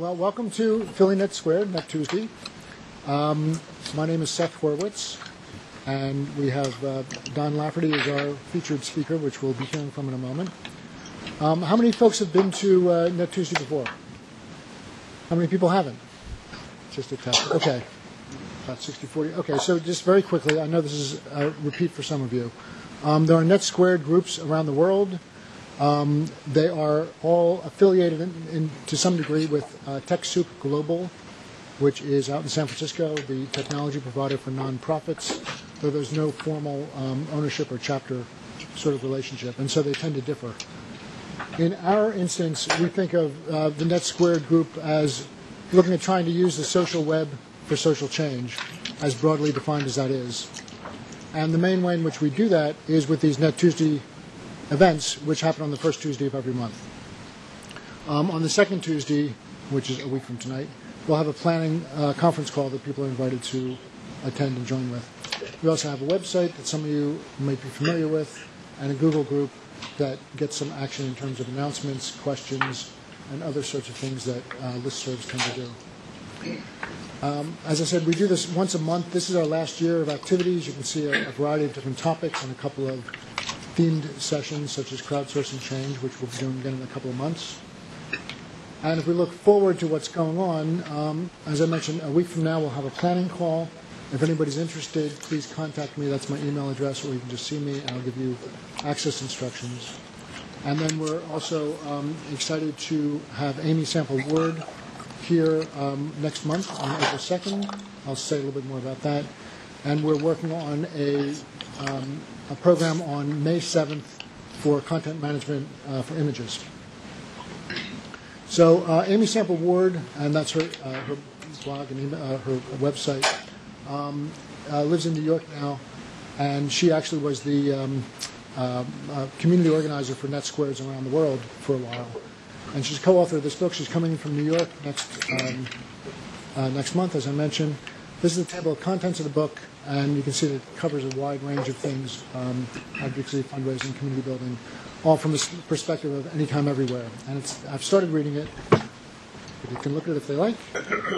Well, welcome to Philly Net Squared, Net Tuesday. My name is Seth Horowitz, and we have Don Lafferty as our featured speaker, which we'll be hearing from in a moment. How many folks have been to Net Tuesday before? How many people haven't? Just a test. Okay. About 60, 40. Okay, so just very quickly, I know this is a repeat for some of you. There are Net Squared groups around the world. They are all affiliated to some degree with TechSoup Global, which is out in San Francisco, the technology provider for nonprofits, though there's no formal ownership or chapter sort of relationship, and so they tend to differ. In our instance, we think of the Net Squared group as looking at trying to use the social web for social change, as broadly defined as that is. And the main way in which we do that is with these Net Tuesday events, which happen on the first Tuesday of every month. On the second Tuesday, which is a week from tonight, we'll have a planning conference call that people are invited to attend and join with. We also have a website that some of you might be familiar with, and a Google group that gets some action in terms of announcements, questions, and other sorts of things that listservs tend to do. As I said, we do this once a month. This is our last year of activities. You can see a variety of different topics and a couple of themed sessions, such as crowdsourcing change, which we'll be doing again in a couple of months. And if we look forward to what's going on, as I mentioned, a week from now we'll have a planning call. If anybody's interested, please contact me. That's my email address, or you can just see me, and I'll give you access instructions. And then we're also excited to have Amy Sample Ward here next month on April 2nd. I'll say a little bit more about that. And we're working on a program on May 7th for content management for images. So Amy Sample Ward, and that's her blog and her website, lives in New York now, and she actually was the community organizer for Net Squares around the world for a while. And she's co-author of this book. She's coming in from New York next month, as I mentioned. This is the table of contents of the book, and you can see that it covers a wide range of things, advocacy, fundraising, community building, all from the perspective of anytime, everywhere. And I've started reading it. You can look at it if they like.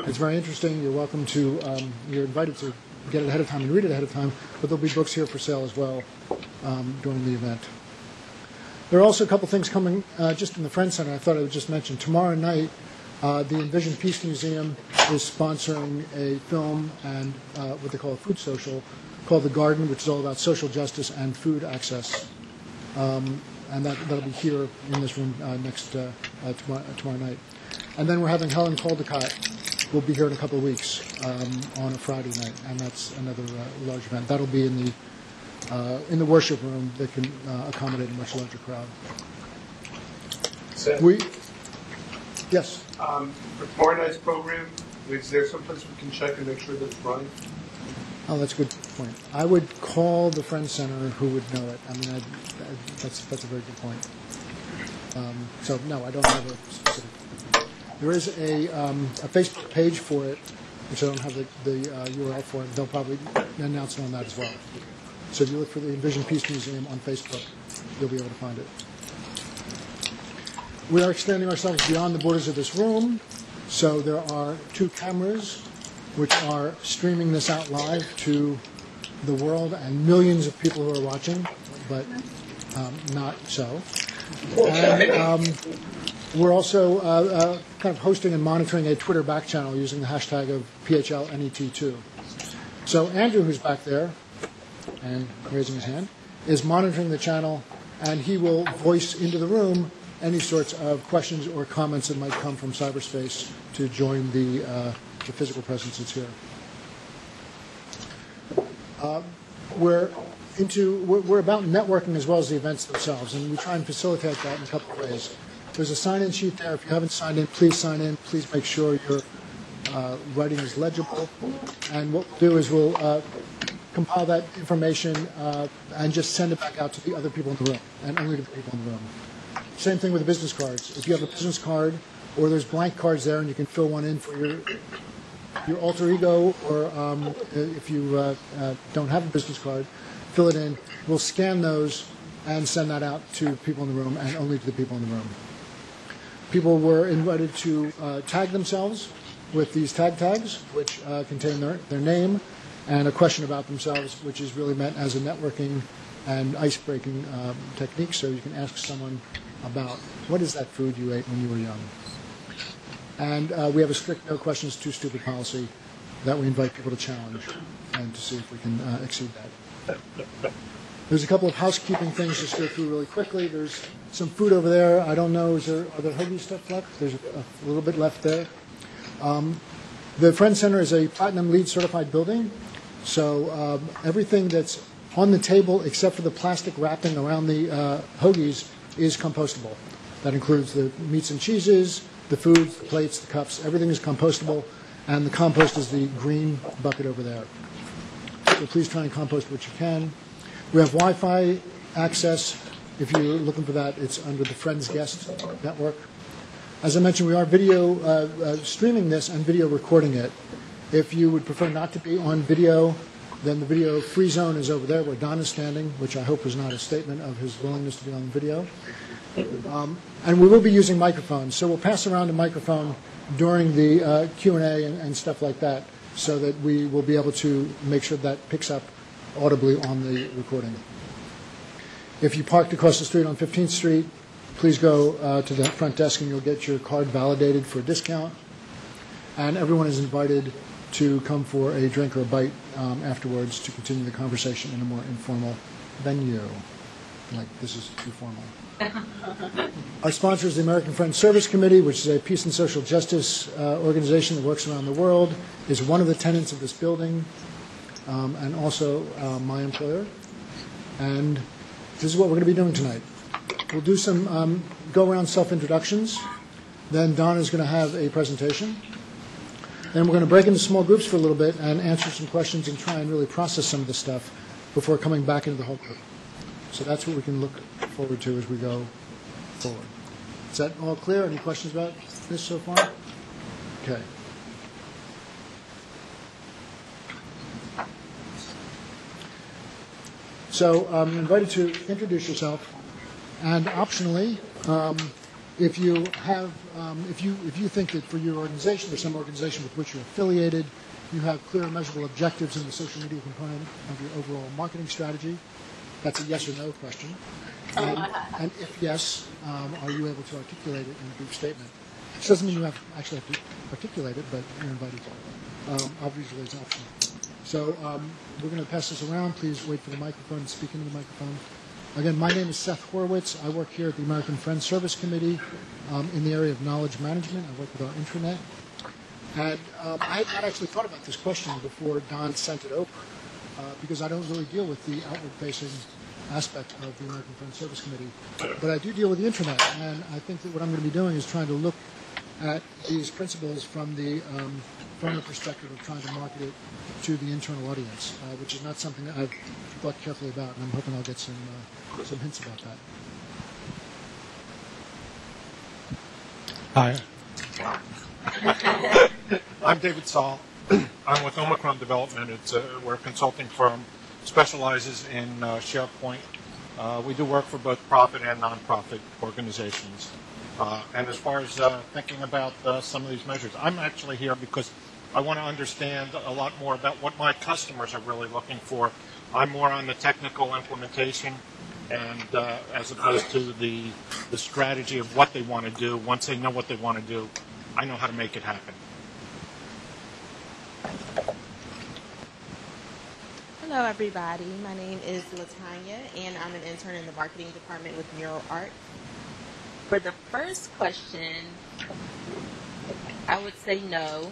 It's very interesting. You're welcome to, you're invited to get it ahead of time and read it ahead of time, but there'll be books here for sale as well during the event. There are also a couple things coming just in the Friends Center I thought I would just mention. Tomorrow night, the Envision Peace Museum is sponsoring a film and what they call a food social called The Garden, which is all about social justice and food access. And that'll be here in this room tomorrow night. And then we're having Helen Caldecott. Will be here in a couple of weeks on a Friday night, and that's another large event. That'll be in the worship room that can accommodate a much larger crowd. Yes. For tomorrow night's program, is there someplace we can check and make sure that it's running? Oh, that's a good point. I would call the Friends Center, who would know it. I mean, that's a very good point. So no, I don't have a specific. There is a Facebook page for it, which I don't have the URL for it. They'll probably announce it on that as well. So if you look for the Envision Peace Museum on Facebook, you'll be able to find it. We are extending ourselves beyond the borders of this room. So there are 2 cameras which are streaming this out live to the world and millions of people who are watching, but not so. And we're also kind of hosting and monitoring a Twitter back channel using the hashtag of PHLNET2. So Andrew, who's back there, and raising his hand, is monitoring the channel, and he will voice into the room any sorts of questions or comments that might come from cyberspace to join the physical presence that's here. We're about networking as well as the events themselves, and we try and facilitate that in a couple of ways. There's a sign-in sheet there. If you haven't signed in, please sign in. Please make sure your writing is legible. And what we'll do is we'll compile that information and just send it back out to the other people in the room, and only to the people in the room. Same thing with the business cards. If you have a business card, or there's blank cards there, and you can fill one in for your alter ego, or if you don't have a business card, fill it in. We'll scan those and send that out to people in the room, and only to the people in the room. People were invited to tag themselves with these tags, which contain their name and a question about themselves, which is really meant as a networking and ice-breaking technique, so you can ask someone about what is that food you ate when you were young. And we have a strict no questions too stupid policy that we invite people to challenge and to see if we can exceed that. There's a couple of housekeeping things just go through really quickly. There's some food over there. I don't know, are there hoagie stuff left? There's a little bit left there. The Friends Center is a Platinum LEED certified building, so everything that's on the table except for the plastic wrapping around the hoagies is compostable. That includes the meats and cheeses, the foods, the plates, the cups, everything is compostable, and the compost is the green bucket over there. So please try and compost what you can. We have Wi-Fi access. If you're looking for that, it's under the Friends Guest Network. As I mentioned, we are video streaming this and video recording it. If you would prefer not to be on video, then the video free zone is over there where Don is standing, which I hope is not a statement of his willingness to be on video. And we will be using microphones, so we'll pass around a microphone during the Q&A and stuff like that, so that we will be able to make sure that picks up audibly on the recording. If you parked across the street on 15th Street, please go to the front desk and you'll get your card validated for a discount. And everyone is invited to come for a drink or a bite afterwards to continue the conversation in a more informal venue. Like, this is too formal. Our sponsor is the American Friends Service Committee, which is a peace and social justice organization that works around the world, is one of the tenants of this building, and also my employer. And this is what we're going to be doing tonight. We'll do some go-around self-introductions. Then Don is going to have a presentation. Then we're going to break into small groups for a little bit and answer some questions and try and really process some of the stuff before coming back into the whole group. So that's what we can look forward to as we go forward. Is that all clear? Any questions about this so far? Okay. So I'm invited to introduce yourself, and optionally, if you have, if you think that for your organization or some organization with which you're affiliated, you have clear and measurable objectives in the social media component of your overall marketing strategy, that's a yes or no question. And if yes, are you able to articulate it in a brief statement? This doesn't mean you actually have to articulate it, but you're invited to. Obviously, it's optional. So we're going to pass this around. Please wait for the microphone and speak into the microphone. Again, my name is Seth Horowitz. I work here at the American Friends Service Committee in the area of knowledge management. I work with our intranet. And I had not actually thought about this question before Don sent it over, because I don't really deal with the outward-facing aspect of the American Friends Service Committee. But I do deal with the intranet, and I think that what I'm going to be doing is trying to look at these principles from the perspective of trying to market it to the internal audience, which is not something that I've thought carefully about, and I'm hoping I'll get some hints about that. Hi. I'm David Saul. I'm with Omicron Development. We're a consulting firm, specializes in SharePoint. We do work for both profit and nonprofit organizations. And as far as thinking about some of these measures, I'm actually here because I want to understand a lot more about what my customers are really looking for. I'm more on the technical implementation, and as opposed to the strategy of what they want to do. Once they know what they want to do, I know how to make it happen. Hello, everybody. My name is Latanya, and I'm an intern in the marketing department with Mural Art. For the first question, I would say no,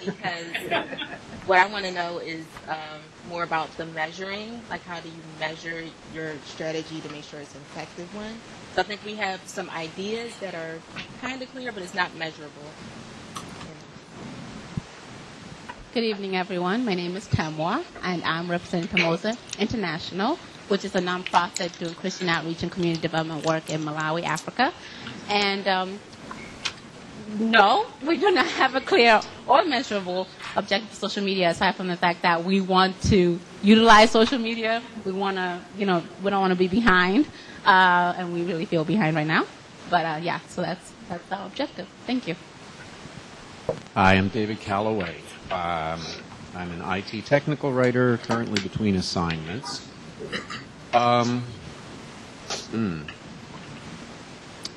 because what I want to know is more about the measuring, like how do you measure your strategy to make sure it's an effective one. So I think we have some ideas that are kind of clear, but it's not measurable. Good evening, everyone. My name is Tamwa, and I'm representing Pomosa International, which is a nonprofit doing Christian outreach and community development work in Malawi, Africa. And no, we do not have a clear or measurable objective for social media, aside from the fact that we want to utilize social media. We want to, we don't want to be behind, and we really feel behind right now. But yeah, so that's That's our objective. Thank you. Hi, I'm David Calloway. I'm an IT technical writer, currently between assignments.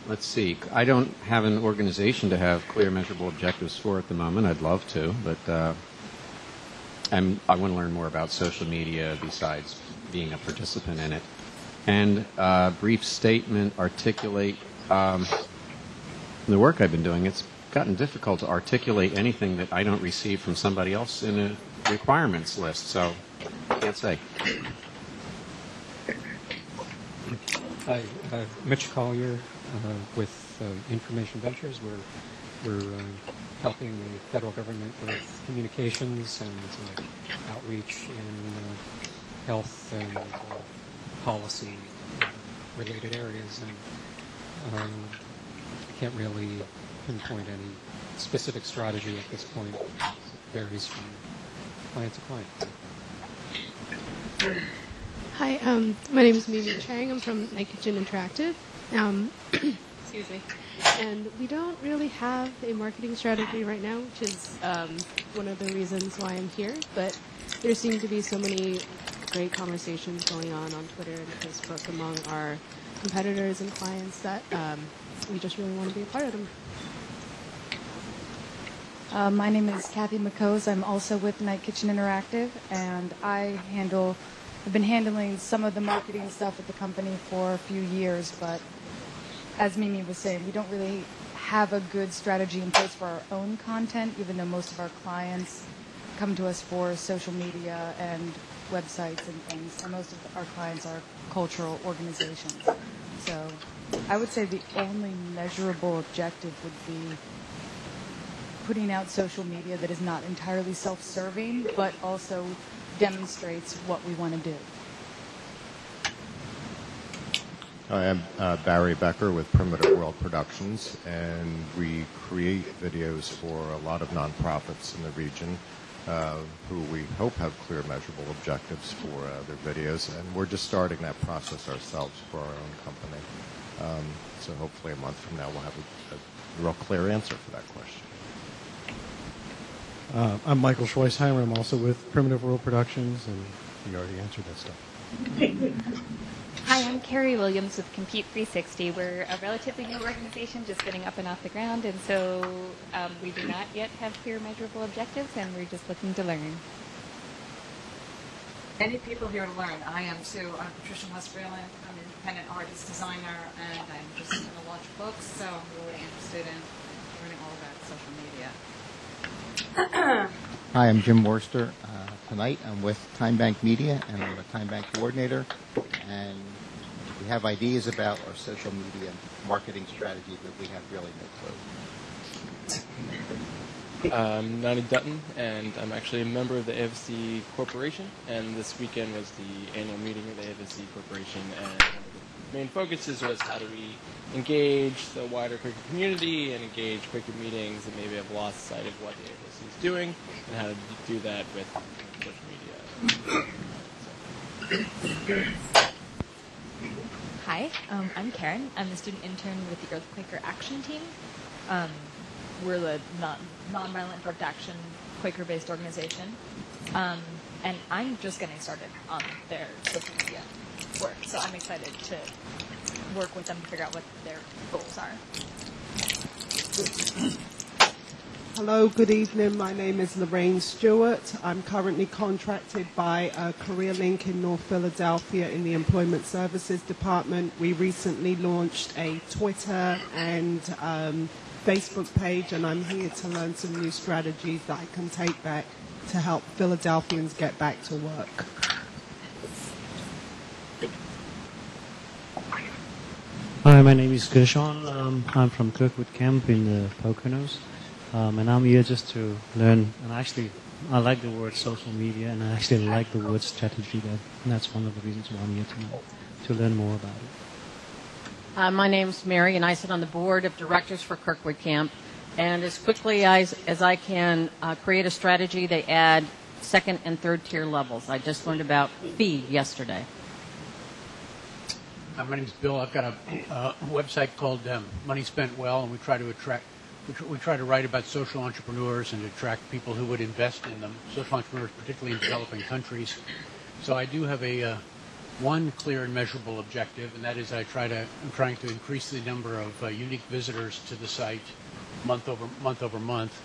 Let's see. I don't have an organization to have clear, measurable objectives for at the moment. I'd love to, but I want to learn more about social media besides being a participant in it. And brief statement, articulate the work I've been doing. It's gotten difficult to articulate anything that I don't receive from somebody else in a requirements list, so I can't say. Hi, Mitch Collier with Information Ventures. We're helping the federal government with communications and outreach in health and policy related areas, and I can't really pinpoint any specific strategy at this point. It varies from client to client. Hi, my name is Mimi Chang. I'm from Night Kitchen Interactive. Excuse me. And we don't really have a marketing strategy right now, which is one of the reasons why I'm here. But there seem to be so many great conversations going on Twitter and Facebook among our competitors and clients that we just really want to be a part of them. My name is Kathy McCose. I'm also with Night Kitchen Interactive, and I've been handling some of the marketing stuff at the company for a few years, but as Mimi was saying, we don't really have a good strategy in place for our own content, even though most of our clients come to us for social media and websites and things, and most of our clients are cultural organizations. So I would say the only measurable objective would be putting out social media that is not entirely self-serving, but also demonstrates what we want to do. I am Barry Becker with Primitive World Productions, and we create videos for a lot of nonprofits in the region who we hope have clear, measurable objectives for their videos, and we're just starting that process ourselves for our own company. So hopefully a month from now we'll have a real clear answer for that question. I'm Michael Schweisheimer. I'm also with Primitive World Productions, and you already answered that stuff. Hi, I'm Carrie Williams with Compete 360. We're a relatively new organization just getting up and off the ground, and so we do not yet have clear, measurable objectives, and we're just looking to learn. Many people here to learn. I am too. I'm Patricia Musbrelland. I'm an independent artist designer, and I'm just going to launch books, so I'm really interested in learning all about social media. Hi, I'm Jim Worster. Tonight I'm with Time Bank Media, and I'm a Time Bank coordinator, and we have ideas about our social media marketing strategy, but we have really no clue. I'm Nani Dutton, and I'm actually a member of the AFSC Corporation, and this weekend was the annual meeting of the AFSC Corporation, and the main focuses was how do we engage the wider Quaker community and engage Quaker meetings that maybe have lost sight of what the AFSC is doing, and how to do that with social media. Hi, I'm Karen. I'm a student intern with the Earthquaker Action Team. We're the non-violent direct action Quaker-based organization. And I'm just getting started on their social media work, so I'm excited to work with them to figure out what their goals are. Hello, good evening. My name is Lorraine Stewart. I'm currently contracted by CareerLink in North Philadelphia in the Employment Services Department. We recently launched a Twitter and Facebook page, and I'm here to learn some new strategies that I can take back to help Philadelphians get back to work. Hi, my name is Gershon. I'm from Kirkwood Camp in the Poconos. And I'm here just to learn, and actually I like the word social media, and I actually like the word strategy, and that's one of the reasons why I'm here tonight, to learn more about it. My name's Mary, and I sit on the board of directors for Kirkwood Camp, and as quickly as I can create a strategy, they add second and third tier levels. I just learned about feed yesterday. My name is Bill. I've got a website called Money Spent Well, and we try to write about social entrepreneurs and attract people who would invest in them, social entrepreneurs, particularly in developing countries. So I do have one clear and measurable objective, and that is I'm trying to increase the number of unique visitors to the site month over month,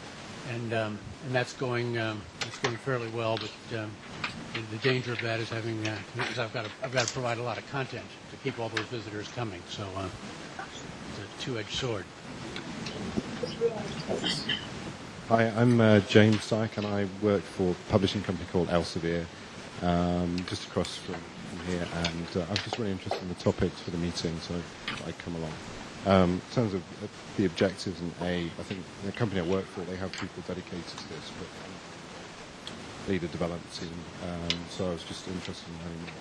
and that's going fairly well. But the danger of that is I've got to provide a lot of content to keep all those visitors coming. So it's a two-edged sword. Hi, I'm James Dyke, and I work for a publishing company called Elsevier, just across from here. And I was just really interested in the topics for the meeting, so I come along. In terms of the objectives and I think the company I work for, they have people dedicated to this, but lead a development team. So I was just interested in learning more.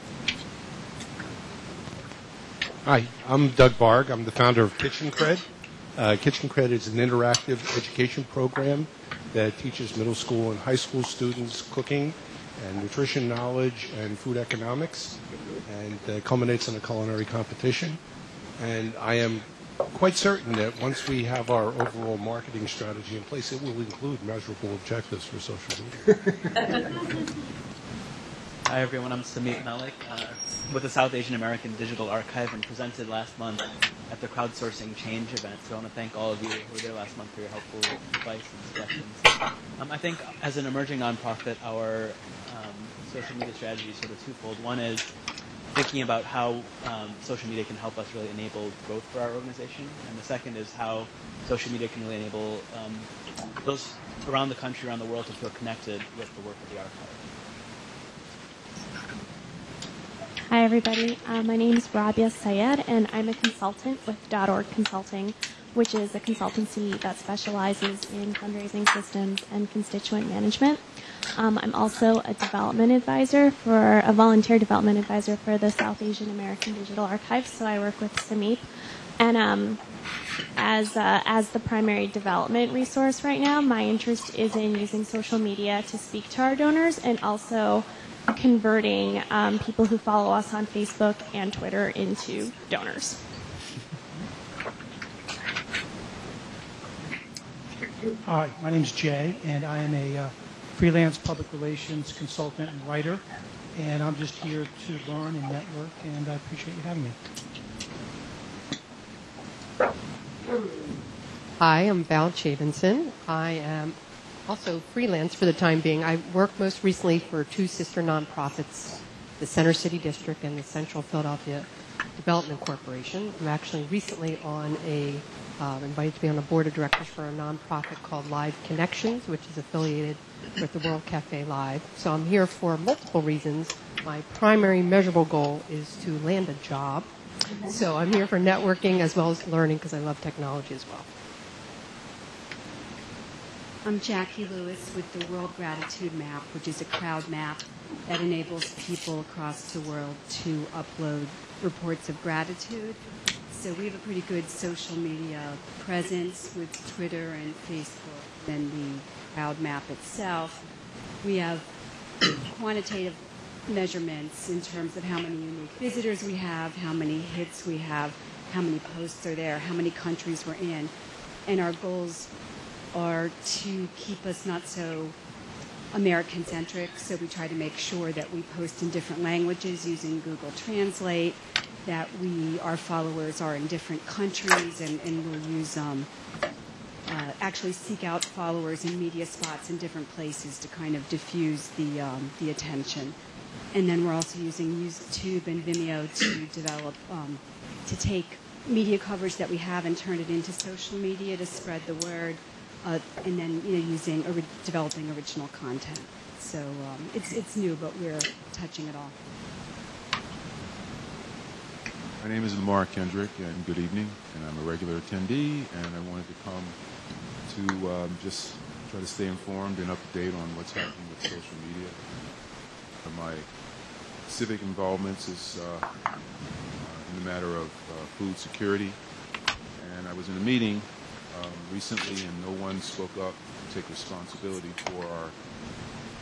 Hi, I'm Doug Barg. I'm the founder of Kitchen Cred. Kitchen Cred is an interactive education program that teaches middle school and high school students cooking and nutrition knowledge and food economics, and culminates in a culinary competition. And I am quite certain that once we have our overall marketing strategy in place, it will include measurable objectives for social media. Hi everyone, I'm Samit Malik with the South Asian American Digital Archive, and presented last month at the crowdsourcing change event. So I want to thank all of you who were there last month for your helpful advice and suggestions. I think as an emerging nonprofit, our social media strategy is sort of twofold. One is thinking about how social media can help us really enable growth for our organization, and the second is how social media can really enable those around the country, around the world, to feel connected with the work of the archive. Hi, everybody. My name is Rabia Sayed, and I'm a consultant with .org Consulting, which is a consultancy that specializes in fundraising systems and constituent management. I'm also a volunteer development advisor for the South Asian American Digital Archive, so I work with SAMEEP. And as the primary development resource right now, my interest is in using social media to speak to our donors, and also converting people who follow us on Facebook and Twitter into donors. Hi, my name is Jay, and I am a freelance public relations consultant and writer, and I'm just here to learn and network, and I appreciate you having me. Hi, I'm Val Chavinson. I am also freelance for the time being. I work most recently for two sister nonprofits, the Center City District and the Central Philadelphia Development Corporation. I'm actually recently invited to be on the board of directors for a nonprofit called Live Connections, which is affiliated with the World Cafe Live. So I'm here for multiple reasons. My primary measurable goal is to land a job. So I'm here for networking as well as learning, because I love technology as well. I'm Jackie Lewis with the World Gratitude Map, which is a crowd map that enables people across the world to upload reports of gratitude. So we have a pretty good social media presence with Twitter and Facebook. Then the crowd map itself, we have quantitative measurements in terms of how many unique visitors we have, how many hits we have, how many posts are there, how many countries we're in. And our goals are to keep us not so American-centric, so we try to make sure that we post in different languages using Google Translate, that our followers are in different countries, and we'll use actually seek out followers in media spots in different places to kind of diffuse the attention. And then we're also using YouTube and Vimeo to develop, to take media coverage that we have and turn it into social media to spread the word, and then developing original content. So it's new, but we're touching it all. My name is Lamar Kendrick, and good evening. And I'm a regular attendee, and I wanted to come to just try to stay informed and up to date on what's happening with social media. My civic involvements is in the matter of food security. And I was in a meeting recently, and no one spoke up to take responsibility for our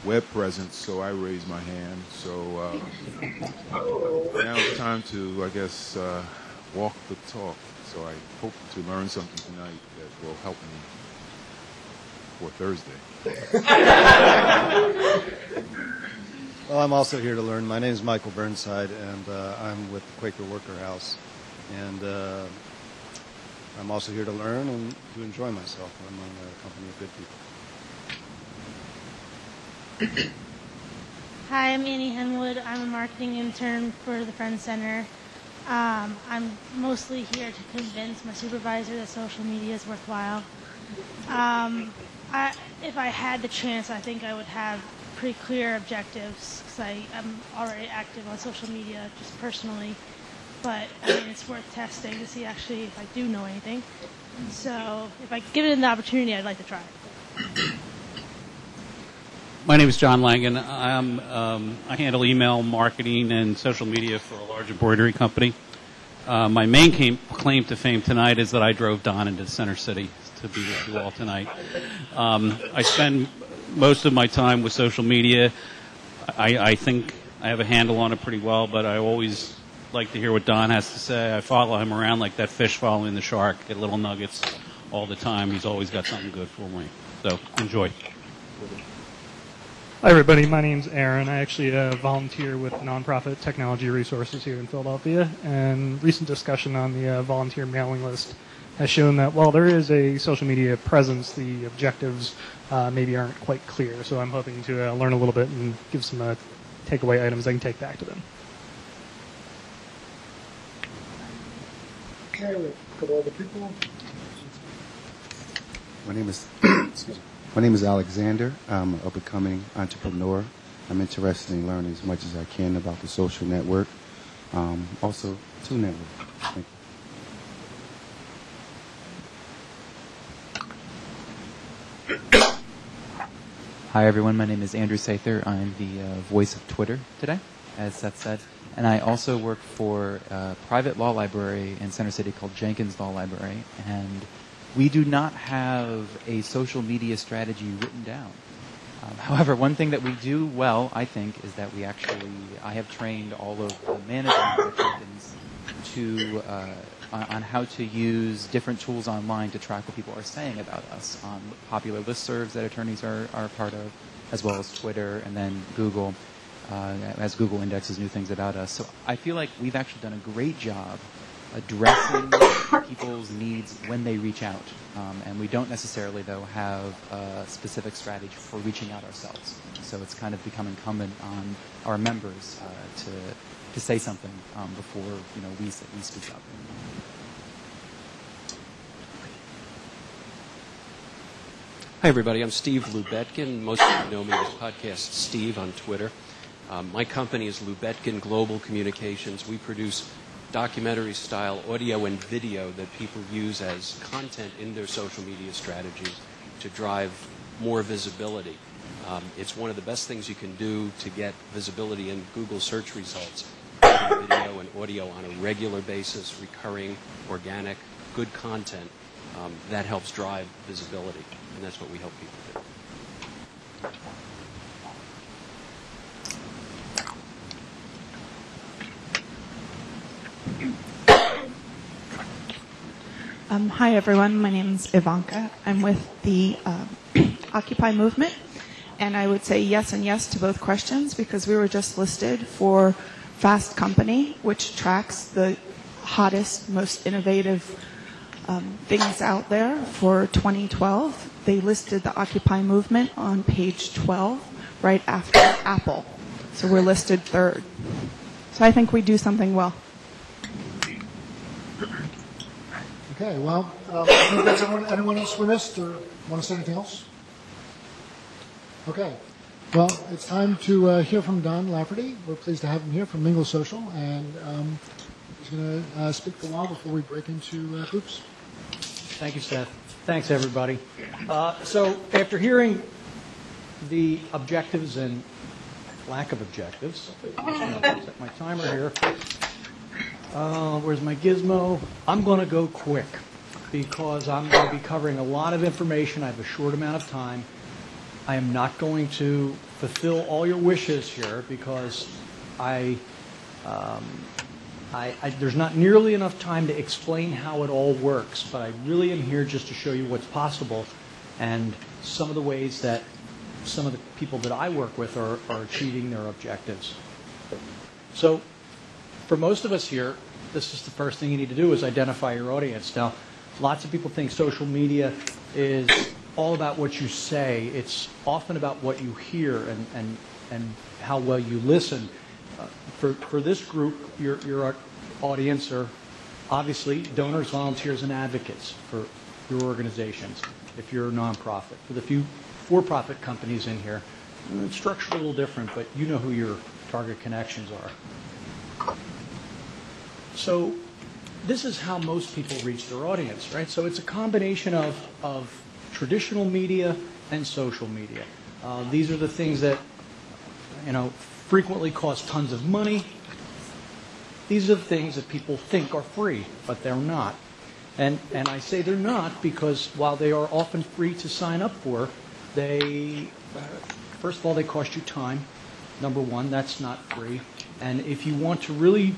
web presence, so I raised my hand. So now it's time to, I guess, walk the talk. So I hope to learn something tonight that will help me for Thursday. Well, I'm also here to learn. My name is Michael Burnside, and I'm with the Quaker Worker House. And I'm also here to learn and to enjoy myself among a company of good people. Hi, I'm Annie Henwood. I'm a marketing intern for the Friends Center. I'm mostly here to convince my supervisor that social media is worthwhile. If I had the chance, I think I would have pretty clear objectives because I'm already active on social media just personally. But I mean, it's worth testing to see actually if I do know anything. So if I give it an opportunity, I'd like to try it. My name is John Langan. I handle email marketing and social media for a large embroidery company. My main claim to fame tonight is that I drove Don into Center City to be with you all tonight. I spend most of my time with social media. I think I have a handle on it pretty well, but I always like to hear what Don has to say. I follow him around like that fish following the shark, get little nuggets all the time. He's always got something good for me. So enjoy. Hi, everybody. My name's Aaron. I actually volunteer with nonprofit Technology Resources here in Philadelphia, and recent discussion on the volunteer mailing list has shown that while there is a social media presence, the objectives maybe aren't quite clear. So I'm hoping to learn a little bit and give some takeaway items I can take back to them. Okay, a couple other people. My name is excuse me. My name is Alexander. I'm an up-and-coming entrepreneur. I'm interested in learning as much as I can about the social network. Also, to network. Thank you. Hi, everyone. My name is Andrew Sather. I'm the voice of Twitter today, as Seth said. And I also work for a private law library in Center City called Jenkins Law Library. And we do not have a social media strategy written down. However, one thing that we do well, I think, is that I have trained all of the management to on how to use different tools online to track what people are saying about us on popular listservs that attorneys are part of, as well as Twitter and then Google, as Google indexes new things about us. So I feel like we've actually done a great job addressing people's needs when they reach out. And we don't necessarily, though, have a specific strategy for reaching out ourselves. So it's kind of become incumbent on our members to say something before we speak up. Hi, everybody. I'm Steve Lubetkin. Most of you know me as Podcast Steve on Twitter. My company is Lubetkin Global Communications. We produce documentary-style audio and video that people use as content in their social media strategies to drive more visibility. It's one of the best things you can do to get visibility in Google search results. Video and audio on a regular basis, recurring, organic, good content, that helps drive visibility, and that's what we help people do. Hi, everyone. My name is Ivanka. I'm with the Occupy movement, and I would say yes and yes to both questions because we were just listed for Fast Company, which tracks the hottest, most innovative things out there for 2012. They listed the Occupy movement on page 12, right after Apple. So we're listed third. So I think we do something well. Okay, well, anyone else we missed or want to say anything else? Okay, well, it's time to hear from Don Lafferty. We're pleased to have him here from Mingle Social, and he's going to speak for a while before we break into groups. Thank you, Seth. Thanks, everybody. So after hearing the objectives and lack of objectives, set my timer here. Where's my gizmo? I'm going to go quick because I'm going to be covering a lot of information. I have a short amount of time. I am not going to fulfill all your wishes here because there's not nearly enough time to explain how it all works, but I really am here just to show you what's possible and some of the ways that some of the people that I work with are achieving their objectives. So for most of us here, this is the first thing you need to do is identify your audience. Now, lots of people think social media is all about what you say. It's often about what you hear and how well you listen. For this group, your audience are obviously donors, volunteers, and advocates for your organizations, if you're a nonprofit. For the few for-profit companies in here, it's structured a little different, but you know who your target connections are. So this is how most people reach their audience, right? So it's a combination of traditional media and social media. These are the things that, frequently cost tons of money. These are the things that people think are free, but they're not. And I say they're not because while they are often free to sign up for, they, first of all, they cost you time. Number one, that's not free. And if you want to really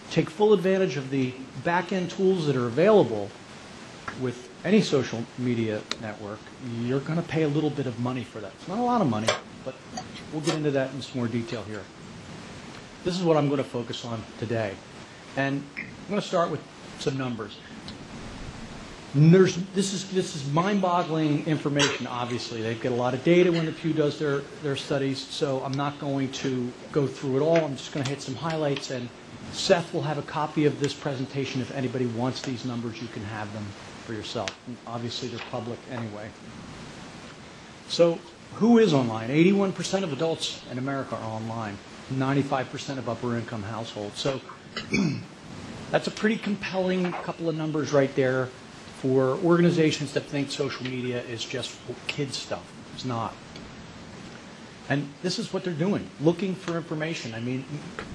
take full advantage of the back-end tools that are available with any social media network, you're going to pay a little bit of money for that. It's not a lot of money, but we'll get into that in some more detail here. This is what I'm going to focus on today. And I'm going to start with some numbers. This is mind-boggling information, obviously. They get a lot of data when the Pew does their studies, so I'm not going to go through it all. I'm just going to hit some highlights, and Seth will have a copy of this presentation. If anybody wants these numbers, you can have them for yourself. And obviously, they're public anyway. So who is online? 81% of adults in America are online, 95% of upper-income households. So that's a pretty compelling couple of numbers right there for organizations that think social media is just kids stuff. It's not. And this is what they're doing, looking for information. I mean,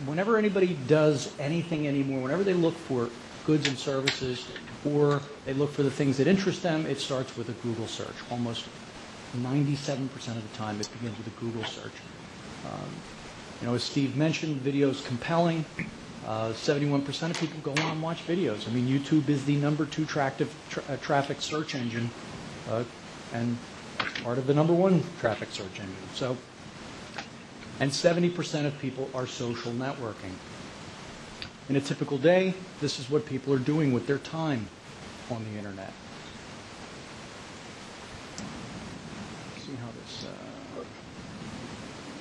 whenever anybody does anything anymore, whenever they look for goods and services or they look for the things that interest them, it starts with a Google search. Almost 97% of the time it begins with a Google search. As Steve mentioned, video is compelling. 71% of people go on and watch videos. I mean, YouTube is the number 2 traffic search engine and part of the number 1 traffic search engine. So, and 70% of people are social networking. In a typical day, this is what people are doing with their time on the internet. Let's see how this,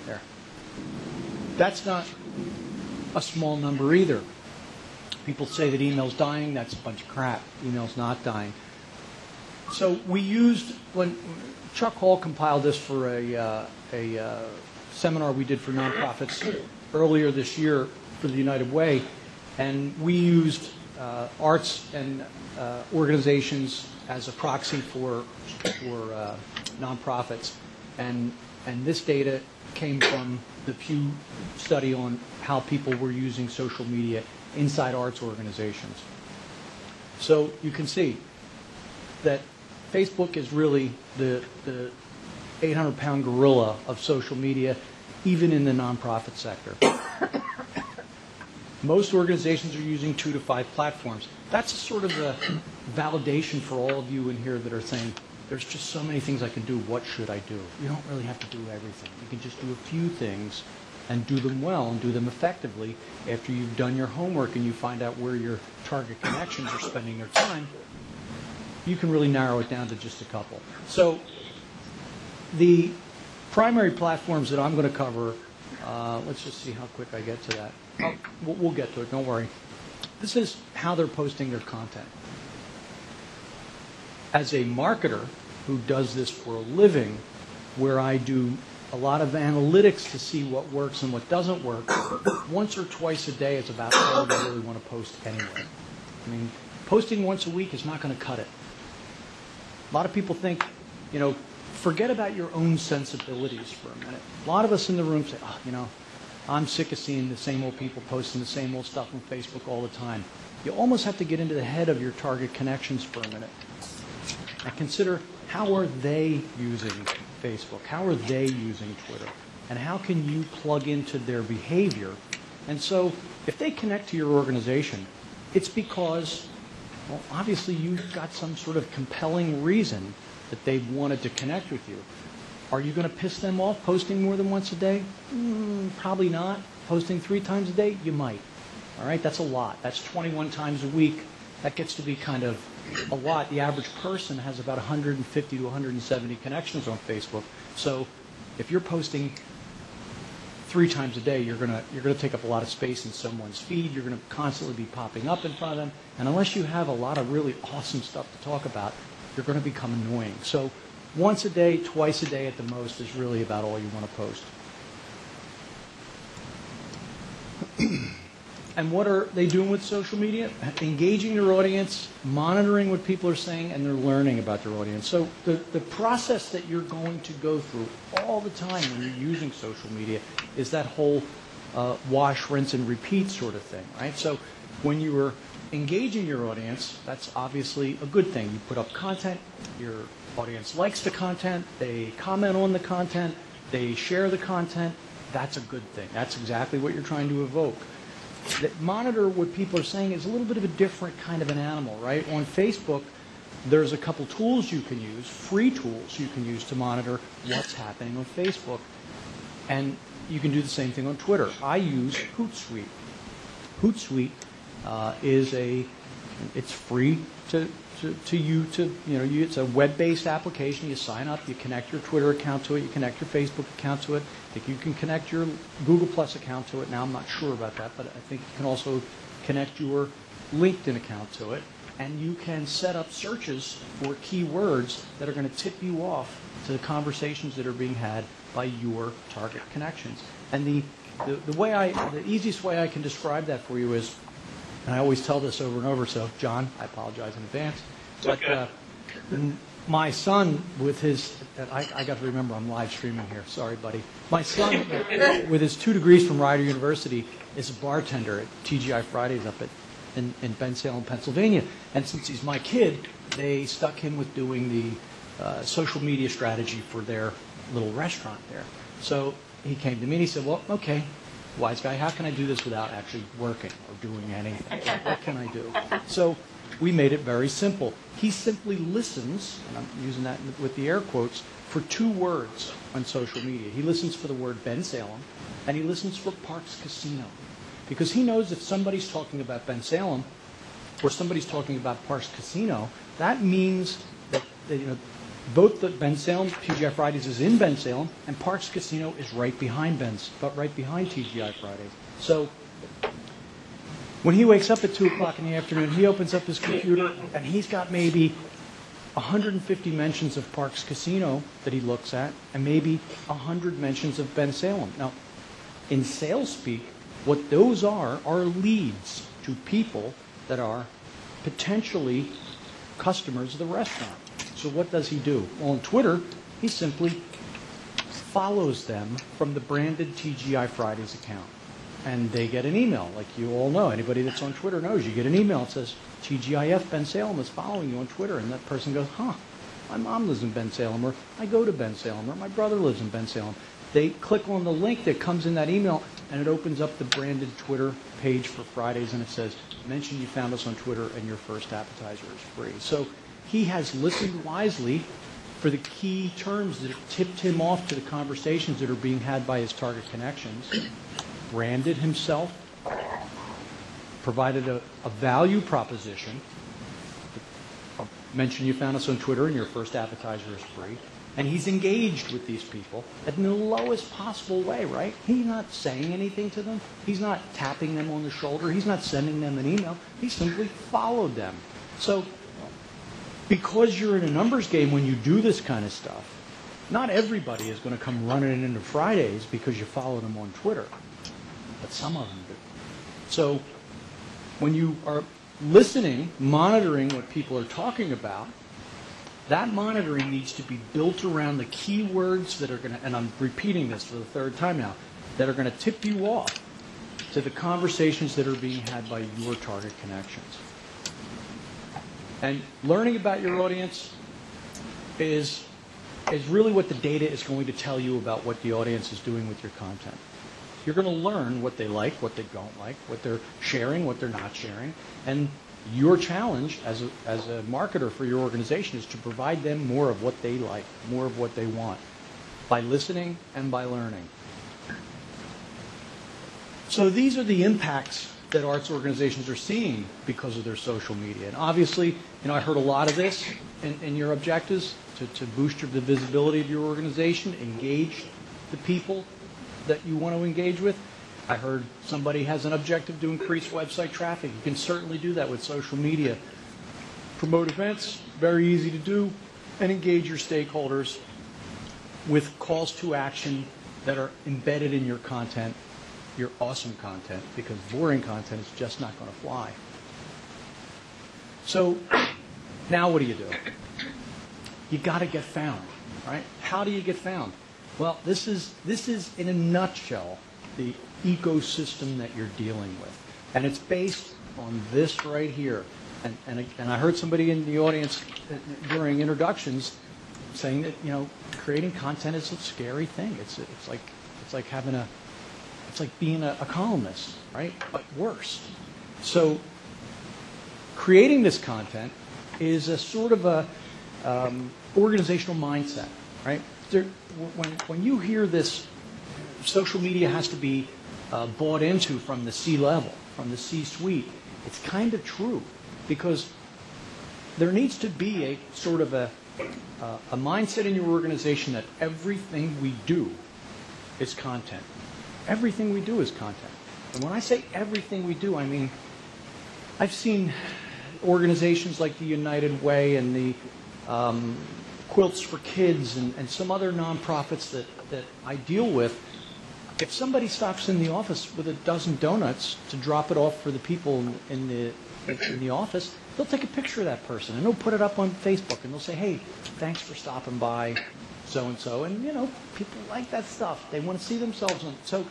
there. That's not a small number either. People say that email's dying. That's a bunch of crap. Email's not dying. So we used, when Chuck Hall compiled this for a seminar we did for nonprofits earlier this year for the United Way, and we used arts and organizations as a proxy for nonprofits, and this data came from the Pew study on how people were using social media inside arts organizations. So you can see that Facebook is really the 800-pound gorilla of social media, even in the nonprofit sector. Most organizations are using 2 to 5 platforms. That's sort of the validation for all of you in here that are saying, there's just so many things I can do, what should I do? You don't really have to do everything. You can just do a few things and do them well and do them effectively. After you've done your homework and you find out where your target connections are spending their time, you can really narrow it down to just a couple. So the primary platforms that I'm going to cover, let's just see how quick I get to that. We'll get to it, don't worry. This is how they're posting their content. As a marketer who does this for a living, where I do a lot of analytics to see what works and what doesn't work, once or twice a day is about all I really want to post anyway. I mean, posting once a week is not going to cut it. A lot of people think, forget about your own sensibilities for a minute. A lot of us in the room say, I'm sick of seeing the same old people posting the same old stuff on Facebook all the time. You almost have to get into the head of your target connections for a minute and consider how are they using Facebook? How are they using Twitter? And how can you plug into their behavior? And so if they connect to your organization, it's because, well, obviously you've got some sort of compelling reason that they wanted to connect with you. Are you going to piss them off posting more than once a day? Probably not. Posting 3 times a day? You might. All right, that's a lot. That's 21 times a week. That gets to be kind of a lot. The average person has about 150 to 170 connections on Facebook. So if you're posting 3 times a day, you're gonna take up a lot of space in someone's feed. You're going to constantly be popping up in front of them. And unless you have a lot of really awesome stuff to talk about, you're going to become annoying. So once a day, twice a day at the most is really about all you want to post. And what are they doing with social media? Engaging their audience, monitoring what people are saying, and they're learning about their audience. So the process that you're going to go through all the time when you're using social media is that whole wash, rinse, and repeat sort of thing, right? So when you are engaging your audience, that's obviously a good thing. You put up content, your audience likes the content, they comment on the content, they share the content. That's a good thing. That's exactly what you're trying to evoke. That monitor what people are saying is a little bit of a different kind of an animal, right? On Facebook, there's a couple tools you can use, free tools you can use to monitor what's happening on Facebook. And you can do the same thing on Twitter. I use Hootsuite. Hootsuite it's free it's a web-based application. You sign up, you connect your Twitter account to it, you connect your Facebook account to it. I think you can connect your Google Plus account to it. Now, I'm not sure about that, but I think you can also connect your LinkedIn account to it. And you can set up searches for keywords that are going to tip you off to the conversations that are being had by your target connections. And the easiest way I can describe that for you is, and I always tell this over and over, so John, I apologize in advance. But my son with his, I got to remember I'm live streaming here, sorry buddy. My son with his 2 degrees from Rider University is a bartender at TGI Fridays up in Bensalem, Pennsylvania. And since he's my kid, they stuck him with doing the social media strategy for their little restaurant there. So he came to me and he said, well, okay, wise guy, how can I do this without actually working or doing anything? What can I do? So we made it very simple. He simply listens, and I'm using that with the air quotes, for 2 words on social media. He listens for the word Bensalem, and he listens for Parks Casino. Because he knows if somebody's talking about Bensalem or somebody's talking about Parks Casino, that means that both the Bensalem, TGI Fridays is in Bensalem, and Parks Casino is right behind TGI Fridays. So when he wakes up at 2 o'clock in the afternoon, he opens up his computer, and he's got maybe 150 mentions of Parks Casino that he looks at, and maybe 100 mentions of Bensalem. Now, in sales speak, what those are leads to people that are potentially customers of the restaurant. So what does he do? Well, on Twitter, he simply follows them from the branded TGI Fridays account. And they get an email, like you all know. Anybody that's on Twitter knows. You get an email that says, TGIF Bensalem is following you on Twitter. And that person goes, my mom lives in Bensalem, or I go to Bensalem, or my brother lives in Bensalem. They click on the link that comes in that email, and it opens up the branded Twitter page for Fridays, and it says, mention you found us on Twitter, and your first appetizer is free. So he has listened wisely for the key terms that have tipped him off to the conversations that are being had by his target connections, branded himself, provided a value proposition, mention you found us on Twitter and your first appetizer is free, and he's engaged with these people in the lowest possible way, right? He's not saying anything to them. He's not tapping them on the shoulder. He's not sending them an email. He simply followed them. So because you're in a numbers game when you do this kind of stuff, not everybody is going to come running into Fridays because you follow them on Twitter, but some of them do. So when you are listening, monitoring what people are talking about, that monitoring needs to be built around the keywords that are going to, and I'm repeating this for the 3rd time now, that are going to tip you off to the conversations that are being had by your target connections. And learning about your audience, is really what the data is going to tell you about what the audience is doing with your content. You're going to learn what they like, what they don't like, what they're sharing, what they're not sharing, and your challenge as a marketer for your organization is to provide them more of what they like, more of what they want, by listening and by learning. So these are the impacts that arts organizations are seeing because of their social media. And obviously, I heard a lot of this in your objectives to boost the visibility of your organization, engage the people that you want to engage with. I heard somebody has an objective to increase website traffic. You can certainly do that with social media. Promote events, very easy to do, and engage your stakeholders with calls to action that are embedded in your content, your awesome content, because boring content is just not going to fly. So now what do? You got to get found, right? How do you get found? Well, this is in a nutshell the ecosystem that you're dealing with, and it's based on this right here. And I heard somebody in the audience during introductions saying that creating content is a scary thing. It's like being a columnist, right? But worse. So creating this content is a sort of a organizational mindset, right? When you hear this, social media has to be bought into from the C-level, from the C-suite. It's kind of true, because there needs to be a sort of a mindset in your organization that everything we do is content. Everything we do is content. And when I say everything we do, I mean, I've seen organizations like the United Way and the Quilts for Kids and some other nonprofits that I deal with. If somebody stops in the office with a dozen donuts to drop it off for the people in the office, they'll take a picture of that person and they'll put it up on Facebook and they'll say, hey, thanks for stopping by so-and-so. And, people like that stuff. They want to see themselves on it. So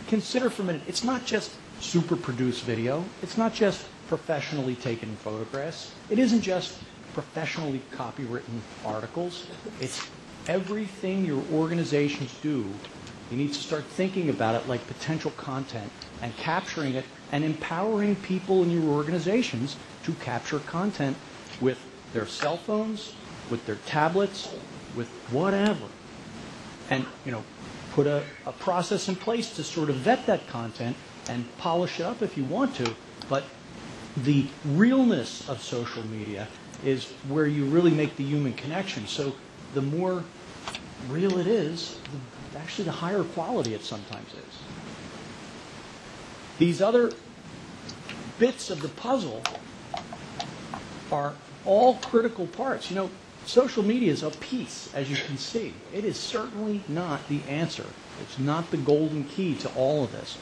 consider for a minute, it's not just super produced video. It's not just professionally taken photographs. It isn't just professionally copywritten articles. It's everything your organizations do. You need to start thinking about it like potential content and capturing it and empowering people in your organizations to capture content with their cell phones, with their tablets, with whatever. And, put a process in place to sort of vet that content and polish it up if you want to. But the realness of social media is where you really make the human connection. So the more real it is, actually the higher quality it sometimes is. These other bits of the puzzle are all critical parts. Social media is a piece, as you can see. It is certainly not the answer. It's not the golden key to all of this.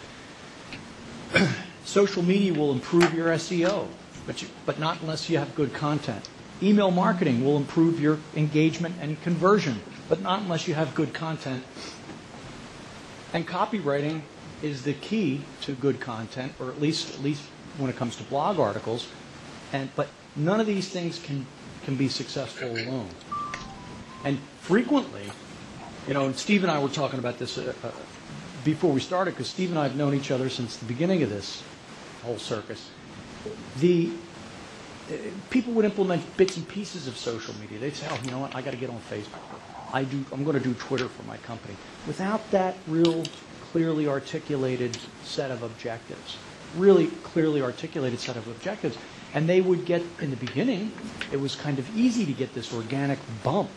Social media will improve your SEO, but not unless you have good content. Email marketing will improve your engagement and conversion, but not unless you have good content. And copywriting is the key to good content, or at least when it comes to blog articles. But none of these things can be successful alone. And frequently, and Steve and I were talking about this before we started, because Steve and I have known each other since the beginning of this whole circus. People would implement bits and pieces of social media. They'd say, oh, you know what, I got to get on Facebook. I'm going to do Twitter for my company. Without that real clearly articulated set of objectives. Really clearly articulated set of objectives. And they would get, in the beginning, it was kind of easy to get this organic bump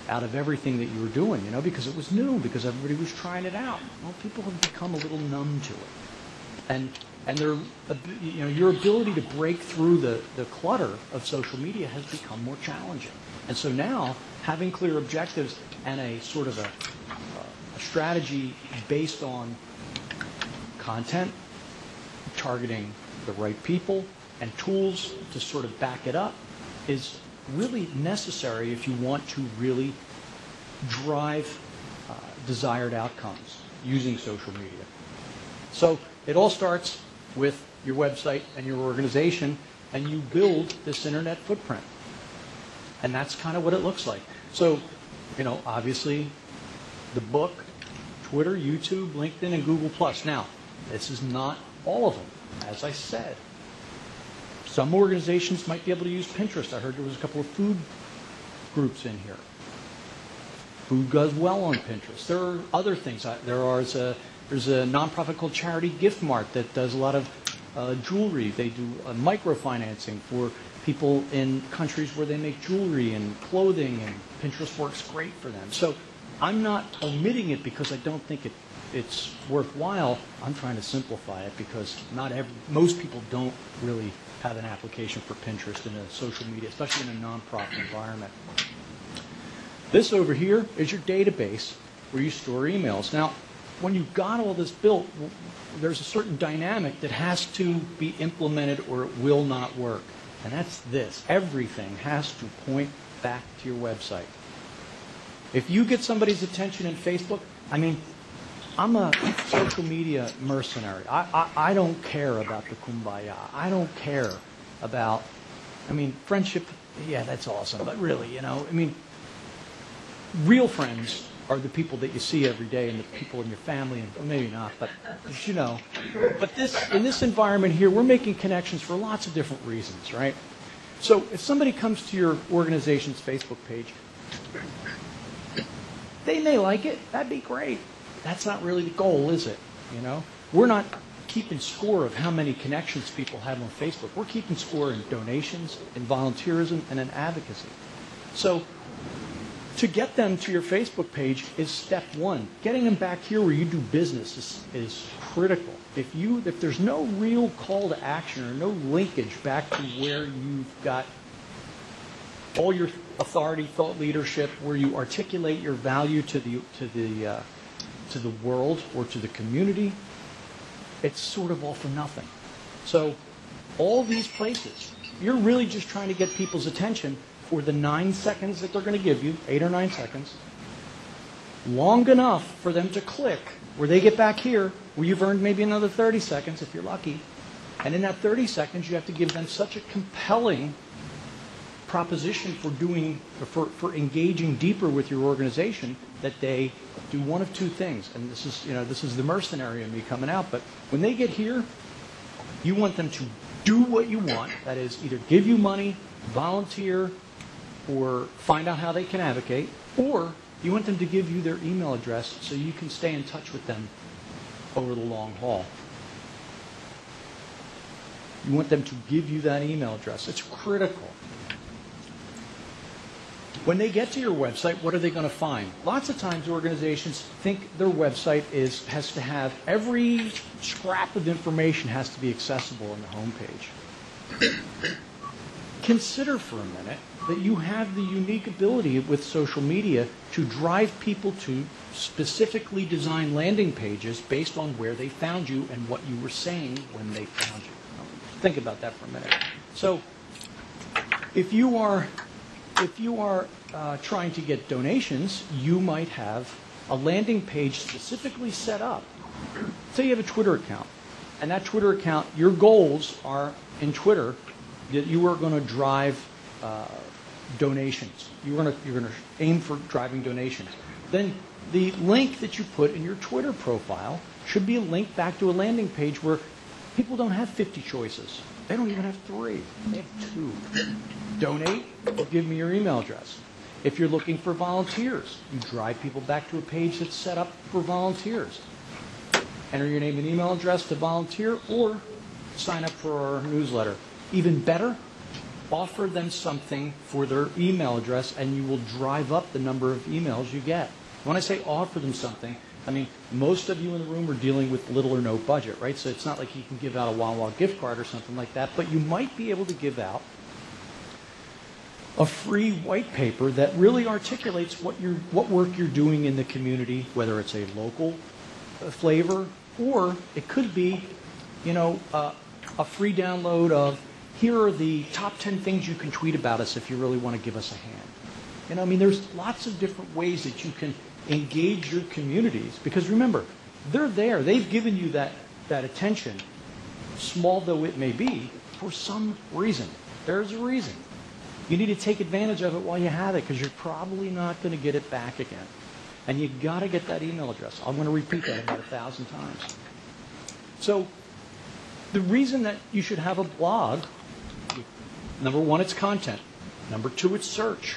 out of everything that you were doing, because it was new, because everybody was trying it out. Well, people have become a little numb to it. And your ability to break through the clutter of social media has become more challenging. And so now, having clear objectives and a sort of a strategy based on content, targeting the right people, and tools to sort of back it up is really necessary if you want to really drive desired outcomes using social media. So it all starts with your website and your organization, and you build this internet footprint. And that's kind of what it looks like. So, obviously, the book, Twitter, YouTube, LinkedIn, and Google+. Now, this is not all of them. As I said, some organizations might be able to use Pinterest. I heard there was a couple of food groups in here. Food does well on Pinterest. There are other things. There's a nonprofit called Charity Gift Mart that does a lot of jewelry. They do microfinancing for people in countries where they make jewelry and clothing, and Pinterest works great for them. So I'm not omitting it because I don't think it's worthwhile. I'm trying to simplify it because most people don't really have an application for Pinterest in a social media, especially in a nonprofit environment. This over here is your database where you store emails. Now, when you've got all this built, there's a certain dynamic that has to be implemented or it will not work. And that's this. Everything has to point back to your website. If you get somebody's attention in Facebook, I'm a social media mercenary. I don't care about the kumbaya. I don't care about, friendship, yeah, that's awesome. But really, real friends are the people that you see every day and the people in your family, and maybe not, but But in this environment here, we're making connections for lots of different reasons, right? So if somebody comes to your organization's Facebook page, they may like it. That'd be great. That's not really the goal, is it? We're not keeping score of how many connections people have on Facebook. We're keeping score in donations, in volunteerism, and in advocacy. So to get them to your Facebook page is step one. Getting them back here where you do business is critical. If there's no real call to action or no linkage back to where you've got all your authority, thought leadership, where you articulate your value to the world or to the community, it's sort of all for nothing. So all these places, you're really just trying to get people's attention for the 9 seconds that they're going to give you, 8 or 9 seconds, long enough for them to click where they get back here, where you've earned maybe another 30 seconds if you're lucky. And in that 30 seconds, you have to give them such a compelling proposition for engaging deeper with your organization that they do one of two things. And this is the mercenary in me coming out. But when they get here, you want them to do what you want. That is, either give you money, volunteer, or find out how they can advocate, or you want them to give you their email address so you can stay in touch with them over the long haul. You want them to give you that email address. It's critical. When they get to your website, what are they going to find? Lots of times organizations think their website has to have every scrap of information has to be accessible on the homepage. Consider for a minute that you have the unique ability with social media to drive people to specifically design landing pages based on where they found you and what you were saying when they found you. Think about that for a minute. So if you are trying to get donations, you might have a landing page specifically set up. Say you have a Twitter account, and that Twitter account, your goals are in Twitter that you are going to drive donations. You're going to aim for driving donations. Then the link that you put in your Twitter profile should be a link back to a landing page where people don't have 50 choices. They don't even have 3. They have 2. Donate or give me your email address. If you're looking for volunteers, you drive people back to a page that's set up for volunteers. Enter your name and email address to volunteer or sign up for our newsletter. Even better, offer them something for their email address and you will drive up the number of emails you get. When I say offer them something, I mean, most of you in the room are dealing with little or no budget, right? So it's not like you can give out a Wawa gift card or something like that, but you might be able to give out a free white paper that really articulates what work you're doing in the community, whether it's a local flavor or it could be, a free download of here are the top 10 things you can tweet about us if you really want to give us a hand. There's lots of different ways that you can engage your communities because remember, they're there. They've given you that attention, small though it may be, for some reason. There's a reason. You need to take advantage of it while you have it because you're probably not going to get it back again. And you got to get that email address. I'm going to repeat that about 1,000 times. So the reason that you should have a blog, number one, it's content. Number two, it's search.